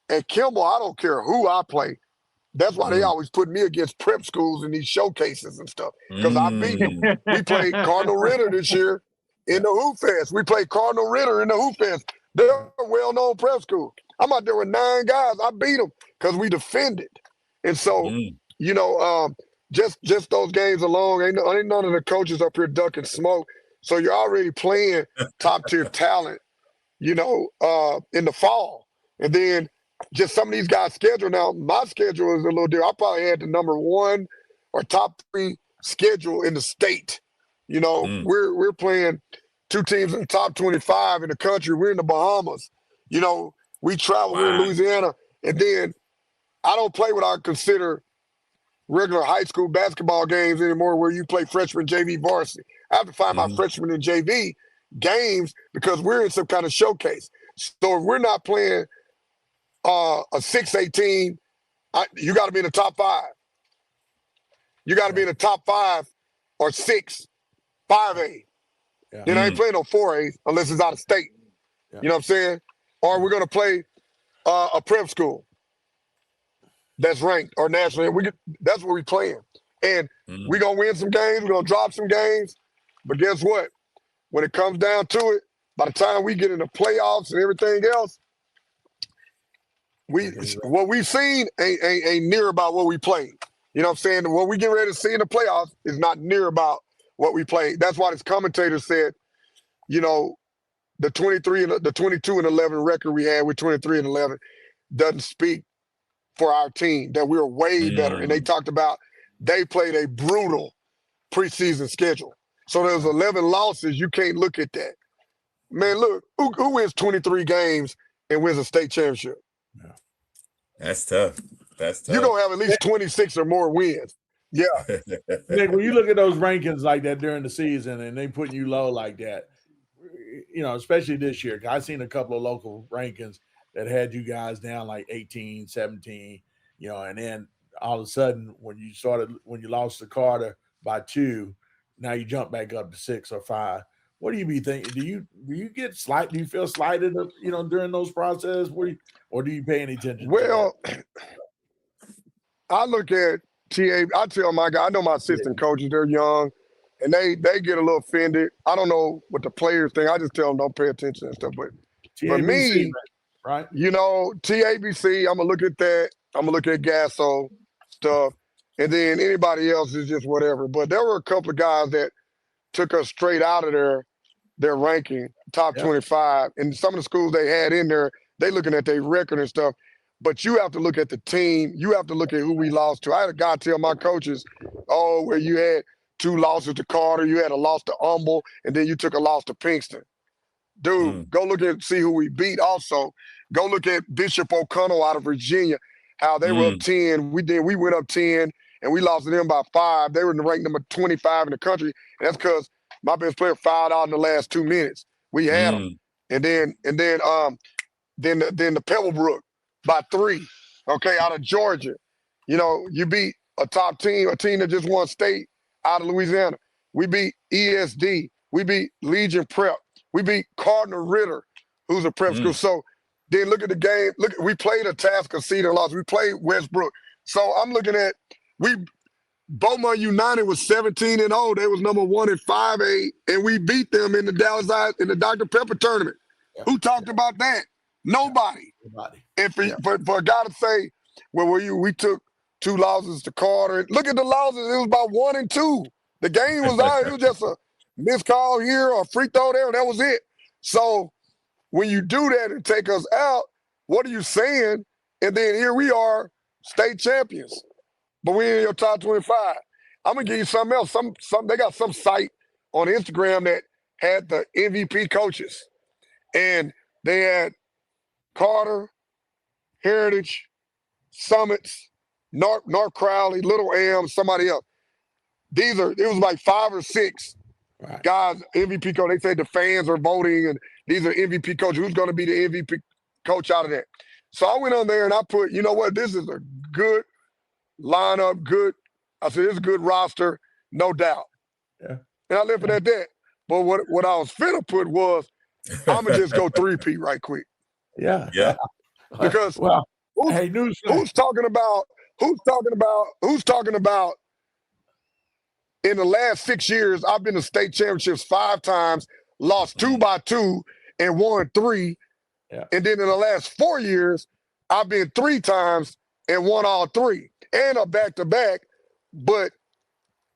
C: at Kimball, I don't care who I play. That's why they always put me against prep schools in these showcases and stuff, because I beat them. We played Cardinal Ritter this year in the Hoop Fest. We played Cardinal Ritter in the Hoop Fest. They're a well-known prep school. I'm out there with 9 guys. I beat them because we defended. And so, just those games alone, ain't none of the coaches up here ducking smoke. So you're already playing top-tier talent, in the fall. And then just some of these guys' schedule. Now, my schedule is a little different. I probably had the number 1 or top 3 schedule in the state. We're playing 2 teams in the top 25 in the country. We're in the Bahamas. We travel. We're in Louisiana. And then I don't play what I consider regular high school basketball games anymore, where you play freshman JV varsity. I have to find my freshman and JV games because we're in some kind of showcase. So if we're not playing a 6A team, you got to be in the top 5. You got to be in the top 5 or 6, 5A.
B: Yeah.
C: Then I ain't playing no 4A unless it's out of state.
B: Yeah.
C: You know what I'm saying? Or we're going to play a prep school that's ranked or national. That's what we're playing. And we're going to win some games. We're going to drop some games. But guess what? When it comes down to it, by the time we get in the playoffs and everything else, what we've seen ain't near about what we played. You know what I'm saying? What we get ready to see in the playoffs is not near about what we played. That's why this commentator said, the 22 and 11 record we had with 23 and 11 doesn't speak for our team, that we're way better. And they talked about they played a brutal preseason schedule. So there's 11 losses. You can't look at that. Man, look, who wins 23 games and wins a state championship?
B: Yeah.
A: That's tough.
C: You're going to have at least 26 or more wins. Yeah.
B: Nick, when you look at those rankings like that during the season and they putting you low like that, especially this year, I've seen a couple of local rankings that had you guys down like 18, 17, and then all of a sudden when you lost to Carter by 2, now you jump back up to 6 or 5. What do you be thinking? Do you get slight? Do you feel slighted, during those processes? Or do you pay any attention to that?
C: I look at TA. I tell my guy, I know my assistant coaches, they're young, and they get a little offended. I don't know what the players think. I just tell them don't pay attention and stuff. But for me,
B: right?
C: TABC, I'm gonna look at that. I'm gonna look at Gasso stuff, and then anybody else is just whatever. But there were a couple of guys that took us straight out of their ranking, top 25, and some of the schools they had in there, they looking at their record and stuff. But you have to look at the team. You have to look at who we lost to. I had a guy tell my coaches, where you had 2 losses to Carter, you had a loss to Humble, and then you took a loss to Pinkston. Dude, go look at see who we beat also. Go look at Bishop O'Connell out of Virginia, how they were up 10. We went up 10, and we lost to them by 5. They were ranked number 25 in the country, and that's because my best player fouled out in the last 2 minutes. We had them. And then the Pebblebrook by 3, out of Georgia. You beat a top team, a team that just won state out of Louisiana. We beat ESD. We beat Legion Prep. We beat Cardinal Ritter, who's a prep school. So then look at the game. We played Itasca, Cedar lost. We played Westbrook. So I'm looking at Beaumont United was 17-0. They was number 1 in 5A, and we beat them in the Dallas in the Dr. Pepper tournament. Who talked about that? Nobody. And for a guy to say, we took 2 losses to Carter. Look at the losses. It was about 1 and 2. The game was out. It was just a missed call here or a free throw there, and that was it. So when you do that and take us out, what are you saying? And then here we are, state champions. But we in your top 25. I'm gonna give you something else. They got some site on Instagram that had the MVP coaches, and they had Carter, Heritage, Summits, North Crowley, Little Am, somebody else. It was like 5 or 6 guys, MVP coach. They said the fans are voting, and these are MVP coaches. Who's going to be the MVP coach out of that? So I went on there and I put, you know what, this is a good lineup, I said, it's a good roster, no doubt.
B: Yeah.
C: And I left it at that. But what I was finna put was, I'm going to just go 3-peat right quick.
B: Yeah.
C: Because who's talking about in the last 6 years, I've been to state championships 5 times, lost 2 by 2, and won 3.
B: Yeah.
C: And then in the last 4 years, I've been 3 times and won all 3. And a back-to-back, but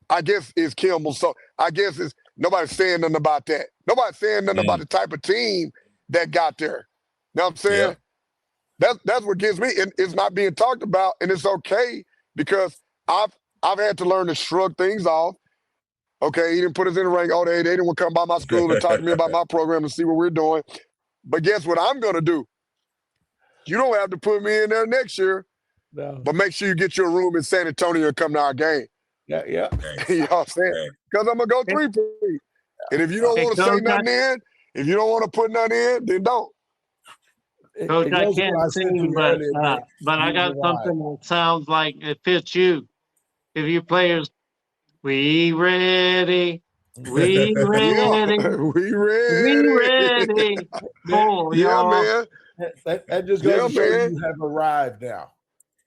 C: I guess it's Kimball. So I guess nobody's saying nothing about that. Nobody's saying nothing about the type of team that got there. You know what I'm saying? Yeah. That's what gets me. And it's not being talked about, and it's okay because I've had to learn to shrug things off. Okay, he didn't put us in the rank. They didn't want to come by my school and talk to me about my program and see what we're doing. But guess what I'm going to do? You don't have to put me in there next year.
B: No.
C: But make sure you get your room in San Antonio and come to our game.
B: Yeah.
C: You know what I'm saying? Because I'm going to go 3-peat. And if you don't want to say nothing in, if you don't want to put nothing in, then don't.
D: Coach, I can't sing, but I got something that sounds like it fits you. If you players, we ready. We ready.
C: We ready.
D: Cool,
C: y'all. Man.
B: That just goes to show you have arrived now.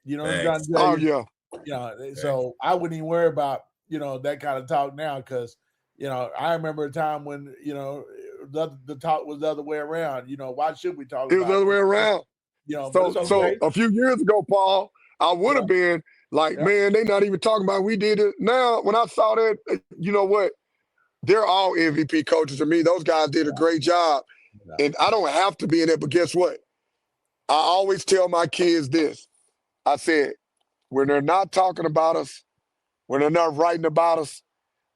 B: You know what I'm trying to tell you? So I wouldn't even worry about, that kind of talk now because, I remember a time when, the talk was the other way around. Why should we talk about it?
C: It was the other way around. So a few years ago, Paul, I would have been like, man, they not even talking about it. We did it. Now, when I saw that, you know what? They're all MVP coaches to me. Those guys did a great job. Yeah. And I don't have to be in it, but guess what? I always tell my kids this. I said, when they're not talking about us, when they're not writing about us,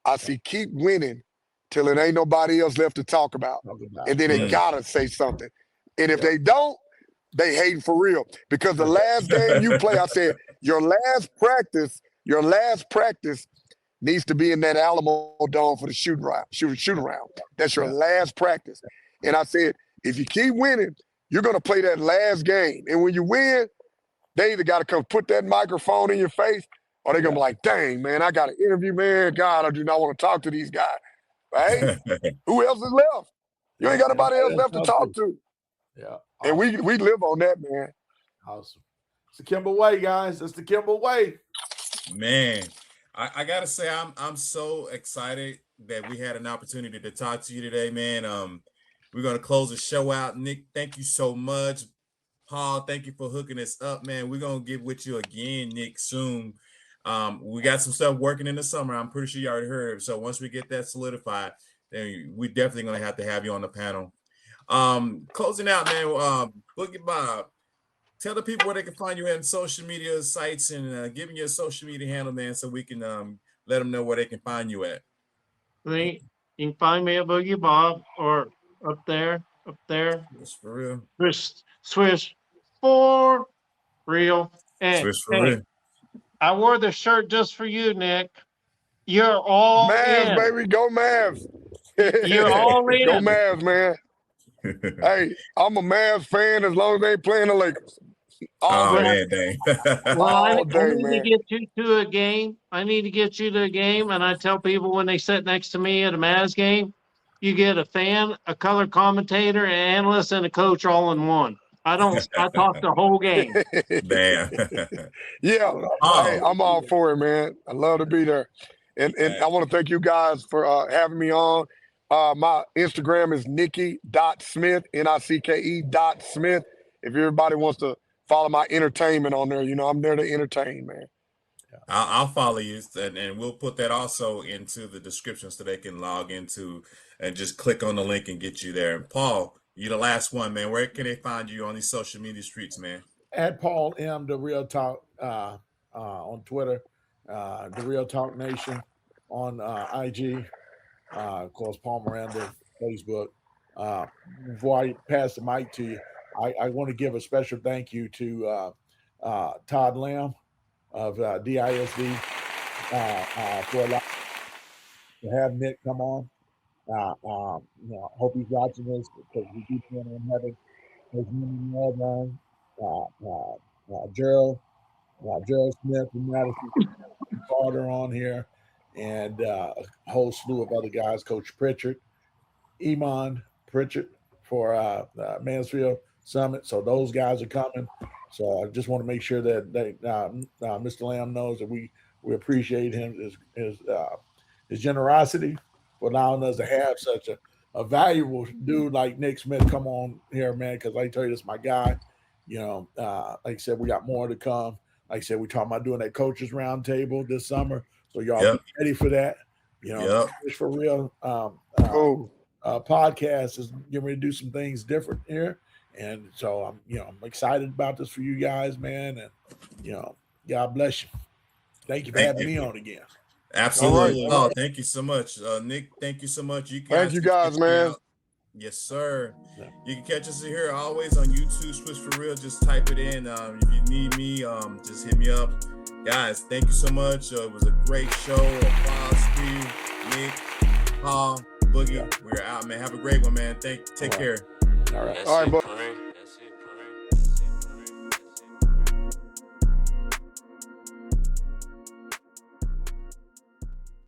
C: I see keep winning till it ain't nobody else left to talk about. And then they gotta say something. And if they don't, they hating for real. Because the last game you play, I said, your last practice needs to be in that Alamo Dome for the shoot around. That's your last practice. And I said, if you keep winning, you're going to play that last game. And when you win, they either got to come put that microphone in your face or they're going to be like, dang, man, I got an interview, man. God, I do not want to talk to these guys. Right? Who else is left? You ain't got nobody else left to talk to.
B: Yeah.
C: And we live on that, man.
B: Awesome. It's the Kimball way, guys. It's the Kimball way.
A: Man, I gotta say I'm so excited that we had an opportunity to talk to you today, man. We're gonna close the show out. Nick, thank you so much. Paul, thank you for hooking us up, man. We're gonna get with you again, Nick, soon. We got some stuff working in the summer. I'm pretty sure you already heard. So once we get that solidified, then we definitely gonna have to have you on the panel. Closing out, man. Boogie Bob, tell the people where they can find you in social media sites and give me your social media handle, man, so we can let them know where they can find you at.
D: You can find me at Boogie Bob or up there.
A: It's for real.
D: Swish for real. And
A: Swish for real.
D: I wore the shirt just for you, Nick. You're all
C: Mavs,
D: in.
C: baby. Go Mavs.
D: You're all in.
C: Go Mavs, man. Hey, I'm a Mavs fan as long as they ain't playing the Lakers.
A: Oh, man, dang.
D: Well, I need
C: man.
D: to get you to a game. I need to get you to a game, and I tell people when they sit next to me at a Mavs game, you get a fan, a color commentator, an analyst, and a coach all in one. I talk the whole game.
A: Damn.
C: Yeah. Hey, I'm all for it, man. I love to be there. And I want to thank you guys for having me on. My Instagram is Nicke.Smith, Nicke.Smith. If everybody wants to follow my entertainment on there, you know, I'm there to entertain, man.
A: I'll follow you, and we'll put that also into the description so they can log into and just click on the link and get you there. And Paul, you're the last one, man. Where can they find you on these social media streets, man?
B: At Paul M. The Real Talk on Twitter, The Real Talk Nation on IG, of course, Paul Miranda, Facebook. Before I pass the mic to you, I want to give a special thank you to Todd Lamb of DISD for allowing to have Nick come on. You know, hope he's watching this because we keep him in heaven. There's many more Gerald Smith and Madison Carter on here, and a whole slew of other guys. Coach Pritchard, Iman Pritchard for Mansfield Summit. So those guys are coming. So I just want to make sure that Mr. Lamb knows that we appreciate him his generosity for allowing us to have such a valuable dude like Nicke Smith come on here, man. Because I tell you, this is my guy. You know, like I said, we got more to come. Like I said, we're talking about doing that coaches roundtable this summer. So y'all be ready for that. You know, Swish for real. Podcast is getting ready to do some things different here. And so I'm excited about this for you guys, man. And God bless you. Thank you for having me on again.
A: Absolutely. Oh, thank you so much. Nick, thank you so much.
C: Thank you guys, man.
A: Yes, sir. Yeah. You can catch us here always on YouTube, Swish for real. Just type it in. If you need me, just hit me up. Guys, thank you so much. It was a great show. Paul, Steve, Nick, Paul, Boogie. We're out, man. Have a great one, man. Take care.
B: All right.
C: All right, bud.